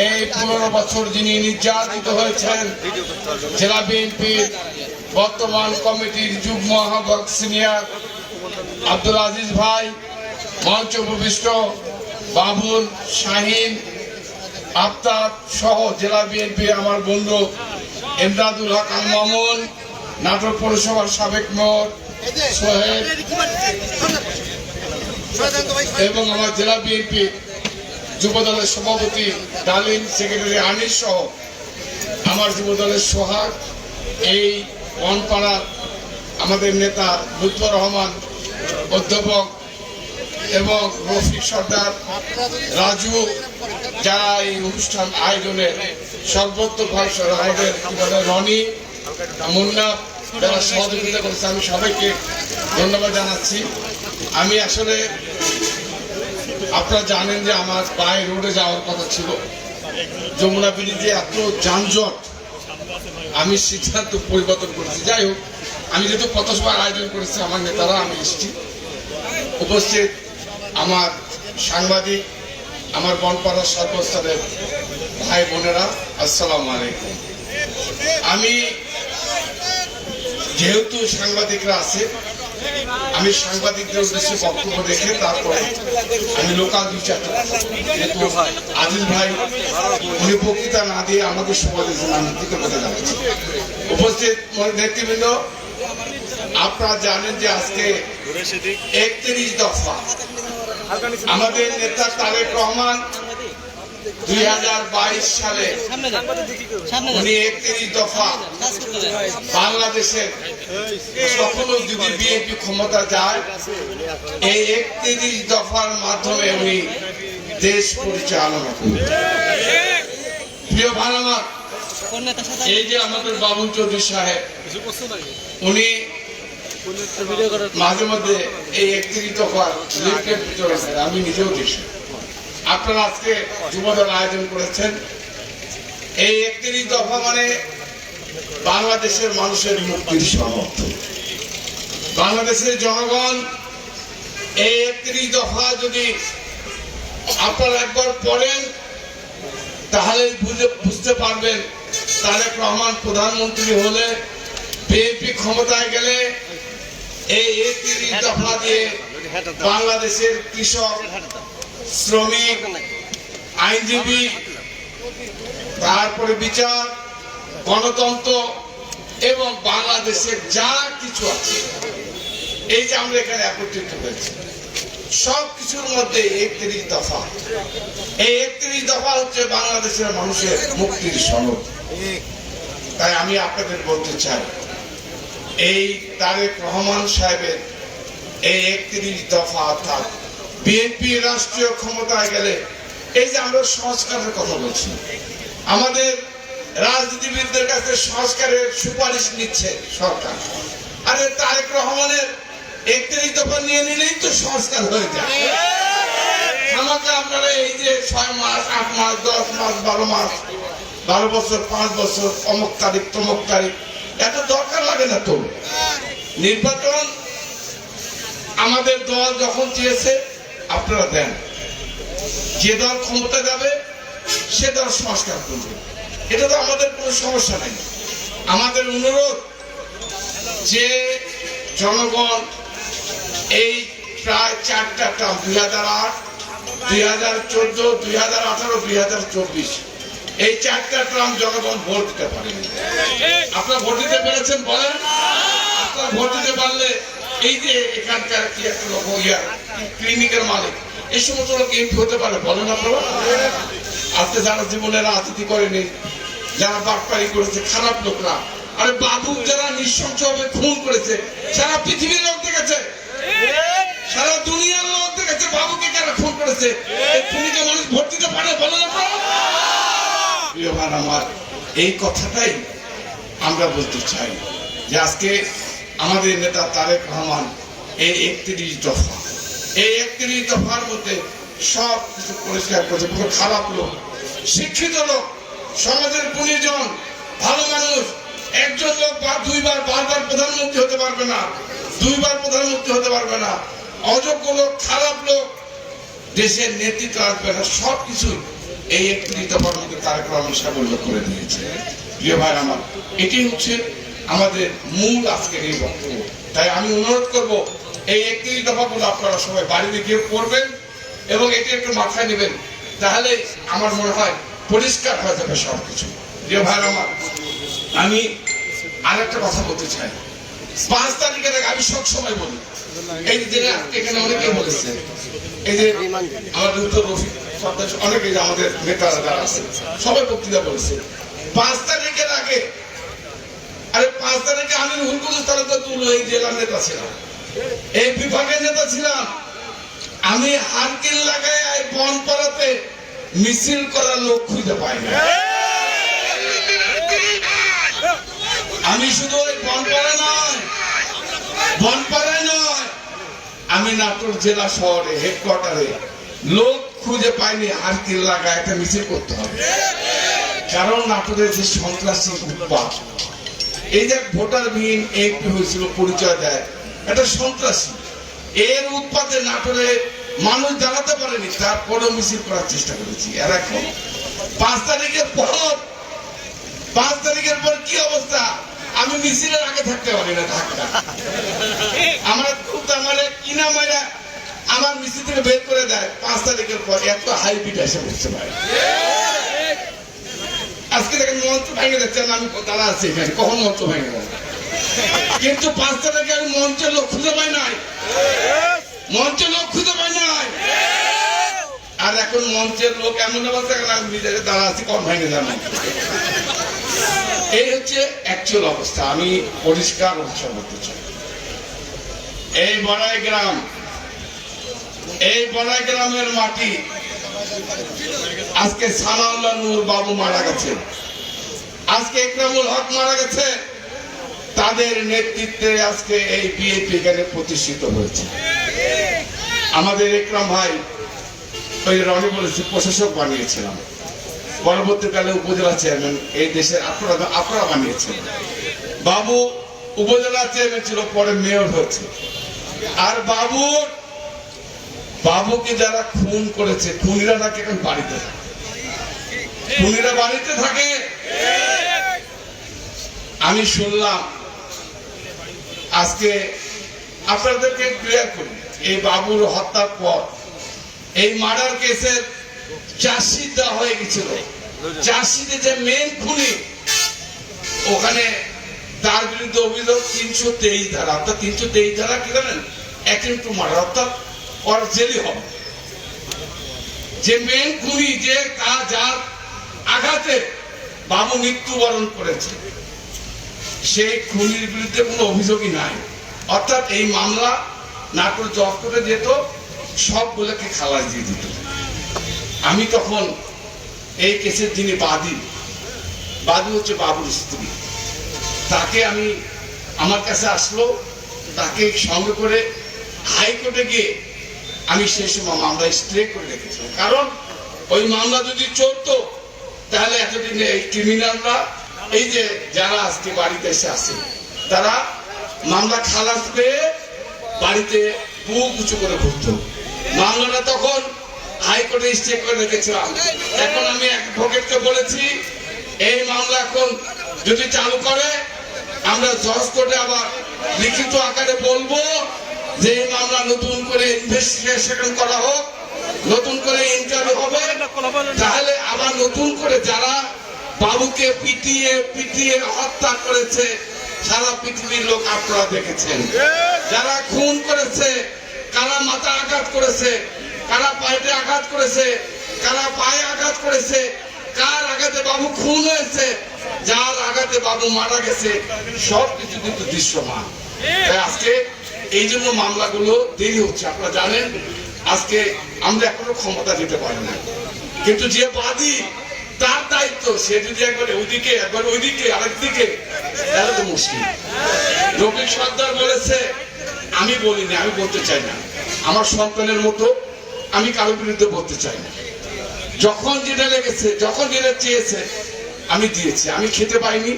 এই 15 বছর যিনি নির্যাতিত হয়েছেন, জেলা বিএনপির বর্তমান কমিটির যুগ্ম আহ্বায়ক সিনিয়র আব্দুল আজিজ ভাই, মঞ্চ উপবিষ্ট বাবুল, শাহিন, আফতাব সহ জেলা বিএনপি আমার বন্ধু এমদাদুল হক আল মামুন, নাটোর পৌরসভার সাবেক মেয়র সোহেল এবং আমার জেলা বিএনপি যুবদলের সভাপতি ডালিম, সেক্রেটারি আনিস সহ আমার যুবদলের সোহাগ, এই বনপাড়ার আমাদের নেতা লুৎফর রহমান, অধ্যাপক এবং রফিক সর্দার, রাজু, যারা এই অনুষ্ঠান আয়োজনে সর্বোত্তভাবে আমাদের রনি, মুন্না, যারা সহযোগিতা করেছে, আমি সবাইকে ধন্যবাদ জানাচ্ছি। আমি আসলে আপনারা জানেন যে আমার বাই রোডে যাওয়ার কথা ছিল, যমুনা ব্রিজে এত যানজট, আমি সিদ্ধান্ত পরিবর্তন করেছি। যাই হোক, আমি যেহেতু পথসভার আয়োজন করেছি আমার নেতারা, আমি এসেছি। উপস্থিত আমার সাংবাদিক, আমার বনপাড়ার সর্বস্তরের ভাই বোনেরা, আসসালামু আলাইকুম। আমি যেহেতু সাংবাদিকরা আছে, আমি সাংবাদিকদের উদ্দেশ্যে বক্তব্য রেখে তারপরে আমি লোকাল বিচারটা, যেহেতু আজিজ ভাই উনি বক্তৃতা না দিয়ে আমাকে সময় দিয়েছেন, আমি কৃতজ্ঞতা জানাচ্ছি। উপস্থিত নেতৃবৃন্দ, আপনারা জানেন যে আজকে 31 দফা আমাদের নেতা তারেক রহমান 2022 সালে উনি 31 দফা বাংলাদেশের কখনো যদি বিএনপি ক্ষমতা যায়, এই 31 দফার মাধ্যমে উনি দেশ পরিচালনা করবেন। প্রিয় ভাই আমার, এই যে আমাদের বাবুল চৌধুরী সাহেব, উনি মাঝে মধ্যে এই 31 দফার লিফলেট বিতরণ করেন, আমি নিজেও দেখি। আপনারা আজকে যুবদল আয়োজন করেছেন, এই 31 দফা মানে বাংলাদেশের মানুষের মুক্তির সমর্থন। বাংলাদেশের জনগণ এই 31 দফা যদি আপনারা একবার পড়েন, তাহলে বুঝতে পারবেন তারেক রহমান প্রধানমন্ত্রী হলে, বিএনপি ক্ষমতায় গেলে এই 31 দফা দিয়ে বাংলাদেশের কৃষক, শ্রমিক, আইনজীবী, তারপরে বিচার, গণতন্ত্র এবং বাংলাদেশের যা কিছু আছে, এই যে আমরা এখানে একত্রিত হয়েছি, সব কিছুর মধ্যে 31 দফা। এই 31 দফা হচ্ছে বাংলাদেশের মানুষের মুক্তির সনদ। তাই আমি আপনাদের বলতে চাই, এই তারেক রহমান সাহেবের এই 31 দফা, অর্থাৎ বিএনপি রাষ্ট্রীয় ক্ষমতায় গেলে, এই যে আমরা সংস্কারের কথা বলছি, আমাদের রাজনীতিবিদদের কাছে সংস্কারের সুপারিশ নিচ্ছে সরকার, আরে তারেক রহমানের 31 দফা নিয়ে নিলেই তো সংস্কার হয়ে যায়। আমাকে আপনারা এই যে 6 মাস, 8 মাস, 10 মাস, 12 মাস, 12 বছর, 5 বছর, অমুক তারিখ তমুক তারিখ, এত দরকার লাগে না তো। নির্বাচন আমাদের দল যখন চেয়েছে আপনারা দেন, যে দল ক্ষমতা যাবে সে দল সংস্কার করবে, এটা তো আমাদের কোনো সমস্যা নেই। আমাদের অনুরোধ যে জনগণ এই প্রায় 4টা টার্ম 2008, 2014, 2018, 2024 এই 4টা টার্ম জনগণ ভোট দিতে পারেনি। আপনারা ভোট দিতে পেরেছেন বলেন? আপনারা ভোট দিতে পারলে এই যে এখানকার কি একটা লোক ক্লিনিকের মালিক, এই সমস্ত লোক এমপি হতে পারে বলেন আপনারা? আজকে যারা জীবনে রাজনীতি করেনি, যারা বাটপারি করেছে, খারাপ লোকরা, আরে বাবু যারা নৃশংসভাবে খুন করেছে, সারা পৃথিবীর লোক দেখেছে, সারা দুনিয়ার লোক দেখেছে বাবুকে কারা খুন করেছে। এই খুনিকে মানুষ ভোট দিতে পারে বলেন আপনারা? প্রিয় ভাই আমার, এই কথাটাই আমরা বলতে চাই যে আজকে আমাদের নেতা তারেক রহমান এই 31 দফা, এই 31 দফার মধ্যে সব কিছু পরিষ্কার করেছে। পুরো খারাপ লোক, শিক্ষিত লোক, সমাজের গুণীজন, ভালো মানুষ, একজন লোক বা দুইবার বারবার প্রধানমন্ত্রী হতে পারবে না, দুইবার প্রধানমন্ত্রী হতে পারবে না, অযোগ্য লোক, খারাপ লোক দেশের নেতৃত্ব আসবে না, সবকিছু এই 31 দফার মধ্যে তারেক রহমান সাহেব উল্লেখ করে দিয়েছে। প্রিয় ভাই আমার, এটি হচ্ছে আমাদের মূল আজকের এই বক্তব্য। তাই আমি অনুরোধ করব এই 31 দফাগুলো আপনারা সবাই বাড়িতে গিয়ে পড়বেন এবং এটি একটু মাথায় নেবেন, তাহলে আমার মনে হয় পরিষ্কার হয়ে যাবে সবকিছু। প্রিয় ভাই আমার, আমি আরেকটা কথা বলতে চাই। 5 তারিখের আগে আমি সব সময় বলি, এই যে এখানে অনেকে বলেছে, এই যে আমাদের উত্তর রফিক সর্দার, অনেকে আমাদের নেতারা যারা আছে সবাই বক্তৃতা বলেছে 5 তারিখের আগে। আরে 5 তারিখে আমি রুহুল কুদ্দুস তালুকদার এই জেলার নেতা ছিলাম, এই বিভাগের নেতা ছিলাম। আমি হারকিল লাগায় বনপাড়াতে মিছিল করার লোক খুঁজে পাই না। আমি শুধু ওই বনপাড়া নয়, বনপাড়ায় নয়, আমি নাটোর জেলা শহরে হেডকোয়ার্টারে লোক খুঁজে পাইনি হারকিল লাগায় একটা মিছিল করতে হবে। কারণ নাটোরের যে সন্ত্রাসী উৎপাত, এই যে ভোটার বিহীন একটু হয়েছিল পরিচয় দেয়, এটা সন্ত্রাসী, এর উৎপাতে নাটোরে মানুষ দাঁড়াতে পারেনি, তারপরেও মিছিল করার চেষ্টা করেছি। আর এখন 5 তারিখের পর কি অবস্থা, আমি মিছিলের আগে থাকতে পারি না, ঢাকা আমার কিনা মারা আমার মিছিল থেকে বের করে দেয় 5 তারিখের পর। এত হাইব্রিড এসে বসতে পারে। আজকে দেখেন মঞ্চ ভেঙে যাচ্ছেন, আমি তারা আছি এখানে, কখন মঞ্চ ভেঙে যাবে, কিন্তু 5 তারিখে আমি মঞ্চের লোক খুঁজে পাই নাই, মঞ্চের লোক খুঁজে পাই নাই। আর এখন মঞ্চের লোক এমন অবস্থা, আমি নিজেকে দাঁড়া আছি, কম ভেঙে যাবে। এই হচ্ছে অ্যাকচুয়াল অবস্থা। আমি পরিষ্কার ভাষা বলতে চাই, এই বড়াই গ্রাম, এই বড়াই গ্রামের মাটি আজকে সানাউল্লাহ নূর বাবু মারা গেছে, আজকে ইকরামুল হক মারা গেছে, তাদের নেতৃত্বে আজকে এই বিএনপি এখানে প্রতিষ্ঠিত হয়েছে। আমাদের ইকরাম ভাই ওই রনি বলেছে প্রশাসক বানিয়েছিলাম, পরবর্তীকালে উপজেলা চেয়ারম্যান এই দেশের আপনারা বানিয়েছেন। বাবু উপজেলা চেয়ারম্যান ছিল, পরে মেয়র হয়েছে। আর বাবুকে যারা খুন করেছে, খুনিরা নাকি এখন বাড়িতে থাকে, খুনিরা বাড়িতে থাকে। আমি শুনলাম আজকে, আপনাদেরকে ক্লিয়ার করি, এই বাবুর হত্যার পর এই মার্ডার কেসের চার্জশিট দেওয়া হয়ে গেছিল। চার্জশিটে যে মেন খুনি, ওখানে তার বিরুদ্ধে অভিযোগ 323 ধারা, অর্থাৎ 323 ধারা কি জানেন, অ্যাটেম্প্ট টু মার্ডার, অর্থাৎ ওর জেলই হবে। যে মেন খুনি, যে যার আঘাতে বাবু মৃত্যুবরণ করেছে, সেই খুনির বিরুদ্ধে কোনো অভিযোগই নাই। অর্থাৎ এই মামলা নাটোর জজ কোর্টে যেত, সবগুলোকে খালাস দিয়ে দিত। আমি তখন এই কেসের যিনি বাদী হচ্ছে বাবুর স্ত্রী, তাকে আমি, আমার কাছে আসলো, তাকে সঙ্গে করে হাইকোর্টে গিয়ে আমি সেই সময় মামলা স্টে করে রেখেছিলাম। কারণ ওই মামলা যদি চলতো তাহলে এতদিন এই ক্রিমিনালরা, এই যে যারা আজকে বাড়িতে এসে আছে, তারা মামলা খালাস পেয়ে বাড়িতে বুক উঁচু করে ঘুরতো। মামলাটা তখন হাইকোর্টে স্টে করে রেখেছিলাম। এখন আমি অ্যাডভোকেটকে বলেছি এই মামলা এখন যদি চালু করে আমরা জজ কোর্টে আবার লিখিত আকারে বলবো যে এই মামলা নতুন করে ইনভেস্টিগেশন করা হোক, নতুন করে ইন্টারভিউ হবে, তাহলে আবার নতুন করে যারা বাবুকে পিটিয়ে পিটিয়ে হত্যা করেছে সারা পৃথিবীর লোক আপনারা দেখেছেন, যারা খুন করেছে, কারা মাথা আঘাত করেছে, কারা পায়ে আঘাত করেছে, কারা পায়ে আঘাত করেছে, কার আঘাতে বাবু খুন হয়েছে, যার আঘাতে বাবু মারা গেছে, সবকিছু কিন্তু দৃশ্যমান। তাই আজকে এই জন্য মামলাগুলো দেরি হচ্ছে। আপনারা জানেন আজকে আমরা এখনো ক্ষমতা দিতে পারি না, কিন্তু যে বাদী তার দায়িত্ব, সে যদি একবার ওইদিকে একবার ওইদিকে আরেকদিকে, তাহলে তো মুশকিল। রবি সর্দার বলেছে, আমি বলিনি, আমি বলতে চাই না, আমার সন্তানের মতো আমি কারোর বিরুদ্ধে বলতে চাই না। যখন যেটা লেগেছে, যখন যেটা চেয়েছে আমি দিয়েছি। আমি খেতে পাইনি,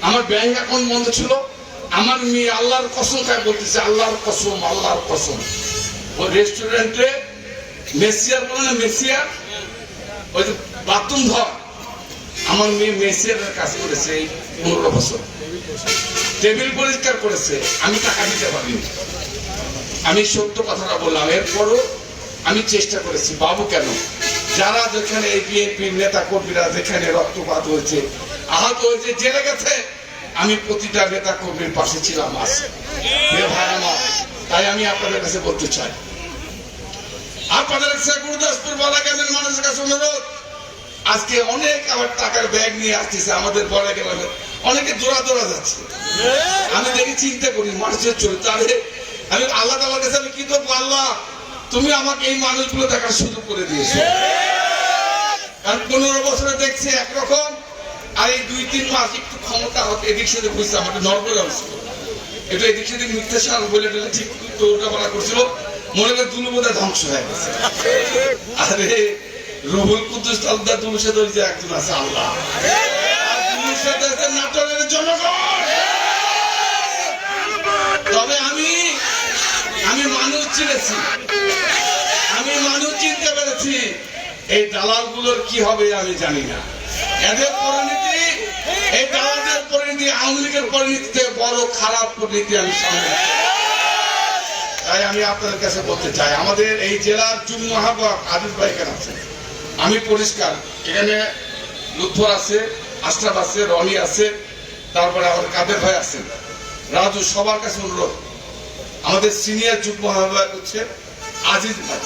আমার ব্যাংক অ্যাকাউন্ট বন্ধ ছিল, আমার মেয়ে আল্লাহর কসম খায় বলতেছে, আল্লাহর কসম, আল্লাহর কসম, ওই রেস্টুরেন্টে মেসিয়ার বলে না, মেসিয়ার ওই যে বাথরুম ধর, আমার মেয়ে মেসিয়ারের কাজ করেছে এই 15 বছর, টেবিল পরিষ্কার করেছে, আমি টাকা দিতে পারিনি। আমি সত্য কথাটা বললাম, এরপরও আমি চেষ্টা করেছি। বাবু কেন, যারা যেখানে এই বিএনপির নেতা কর্মীরা যেখানে রক্তপাত হয়েছে, আহত হয়েছে, জেলে গেছে, আমি প্রতিটা নেতা কর্মীর পাশে ছিলাম। ভাই আমার, তাই আমি আপনাদের কাছে বলতে চাই, আপনাদের কাছে গুরুদাসপুর বালাগঞ্জের মানুষের কাছে অনুরোধ, আজকে অনেক আবার টাকার ব্যাগ নিয়ে আসতেছে আমাদের বালাগঞ্জে, অনেকে দৌড়া দৌড়া যাচ্ছে। আমি দেখি চিন্তা করি মানুষের চরিত্র, আমি আল্লাহ তাআলার কাছে আমি কি করবো, আল্লাহ তুমি আমাকে এই মানুষগুলো দেখার সুযোগ করে দিয়েছো। কারণ 15 বছরে দেখছি একরকম, আর এই 2-3 মাস একটু ক্ষমতা হতে এদিক সেদিক বুঝছে, আমাকে নর্মাল অবস্থা এটা এদিক সেদিক মিথ্যা সার বলে ঠিক দৌড়া বলা করছিল, মনে হয় দুলুবোধা ধ্বংস হয়ে গেছে। আরে রুহুল কুদ্দুস তালুকদার দুলুর সাথে যে একজন আছে আল্লাহ, দুলুর সাথে আছে নাটোরের জনগণ। তবে আমি মানুষ চিনেছি, আমি মানুষ চিনতে পেরেছি। এই দালালগুলোর কি হবে আমি জানি না, এদের পরিণতি, এই দালালদের পরিণতি আওয়ামী লীগের পরিণতিতে বড় খারাপ পরিণতি আমি সামনে। তাই আমি আপনাদের কাছে বলতে চাই, আমাদের এই জেলার যুগ্ম আহ্বায়ক আজিজ ভাই কেন আছেন, আমি পরিষ্কার, এখানে লুৎফর আছে, আশরাফ আছে, রনি আছে, তারপরে আমাদের কাদের ভাই আছেন, রাজু, সবার কাছে অনুরোধ, আমাদের সিনিয়র যুগ্ম আহ্বায়ক হচ্ছে আজিজ ভাই,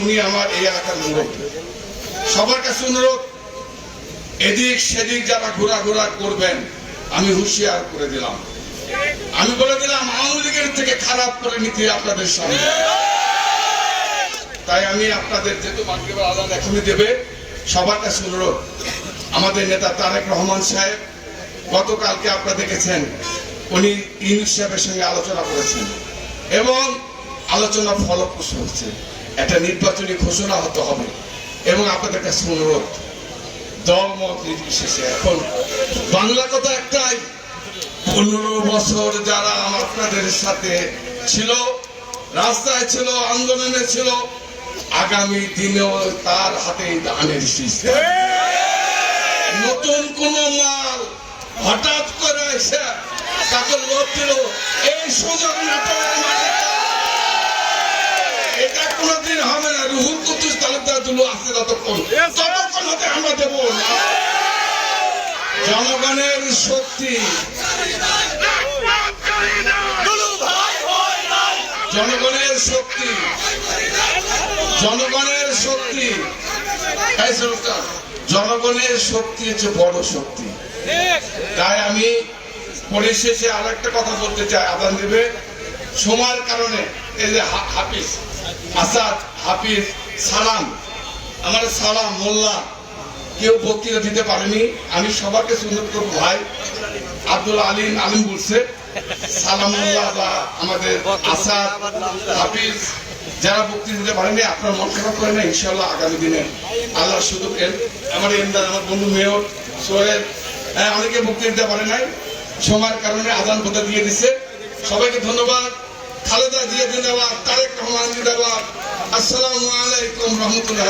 উনি আমার এই এলাকার মুরব্বী, সবার কাছে অনুরোধ, এদিক সেদিক যারা ঘোরাঘোরা করবেন আমি হুঁশিয়ার করে দিলাম, আমি বলে দিলাম আওয়ামী লীগের থেকে খারাপ পরিণতি আপনাদের সামনে। তাই আমি আপনাদের যেহেতু মাগরিবের আযান এখনই দেবে, সবার কাছে অনুরোধ, আমাদের নেতা তারেক রহমান সাহেব গতকালকে আপনারা দেখেছেন, উনি ইউনূস সাহেবের সঙ্গে আলোচনা করেছেন এবং আলোচনা ফলপ্রসূ হচ্ছে, একটা নির্বাচনী ঘোষণা হতে হবে। এবং আপনাদের কাছে অনুরোধ, দলমত নির্বিশেষে, এখন বাংলা কথা একটাই, 15 বছর যারা আপনাদের সাথে ছিল, রাস্তায় ছিল, আন্দোলনে ছিল, আগামী দিনেও তার হাতে দানের শীষ। নতুন কোন মাল হঠাৎ করে এসে তাকে লোভ দিল, এই সুযোগ নাটোরের মাঠে এটা কোনদিন হবে না। রুহুল কুদ্দুস তালুকদার দুলু আছে ততক্ষণ হতে আমরা দেব না। জনগণের শক্তি, জনগণের শক্তি, জনগণের শক্তি, জনগণের শক্তি হচ্ছে বড় শক্তি। তাই আমি পরিশেষে আর একটা কথা বলতে চাই, আদান দেবে সময়ের কারণে, এই যে হাফিজ আসাদ, হাফিজ সালাম, আমার সালাম মোল্লা কেউ বক্তৃতা দিতে পারেনি, আমি সবাইকে সুন্দর করবো, ভাই আব্দুল আলিম বলছে, সালামুল্লাহ বা আমাদের আসাদ, হাফিজ, যারা বক্তৃতা দিতে পারেনি আপনার মন খারাপ করে না, ইনশাল্লাহ আগামী দিনে আল্লাহ সুযোগ, আমার ইমদাদ, আমার বন্ধু মেয়র সোহেল, অনেকে বক্তৃতা দিতে পারে নাই, সময়ের কারণে আজান কথা দিয়ে দিচ্ছে। সবাইকে ধন্যবাদ। খালেদা জিয়া জিন্দাবাদ, তারেক রহমান জিন্দাবাদ। আসসালামু আলাইকুম রহমতুল্লাহ।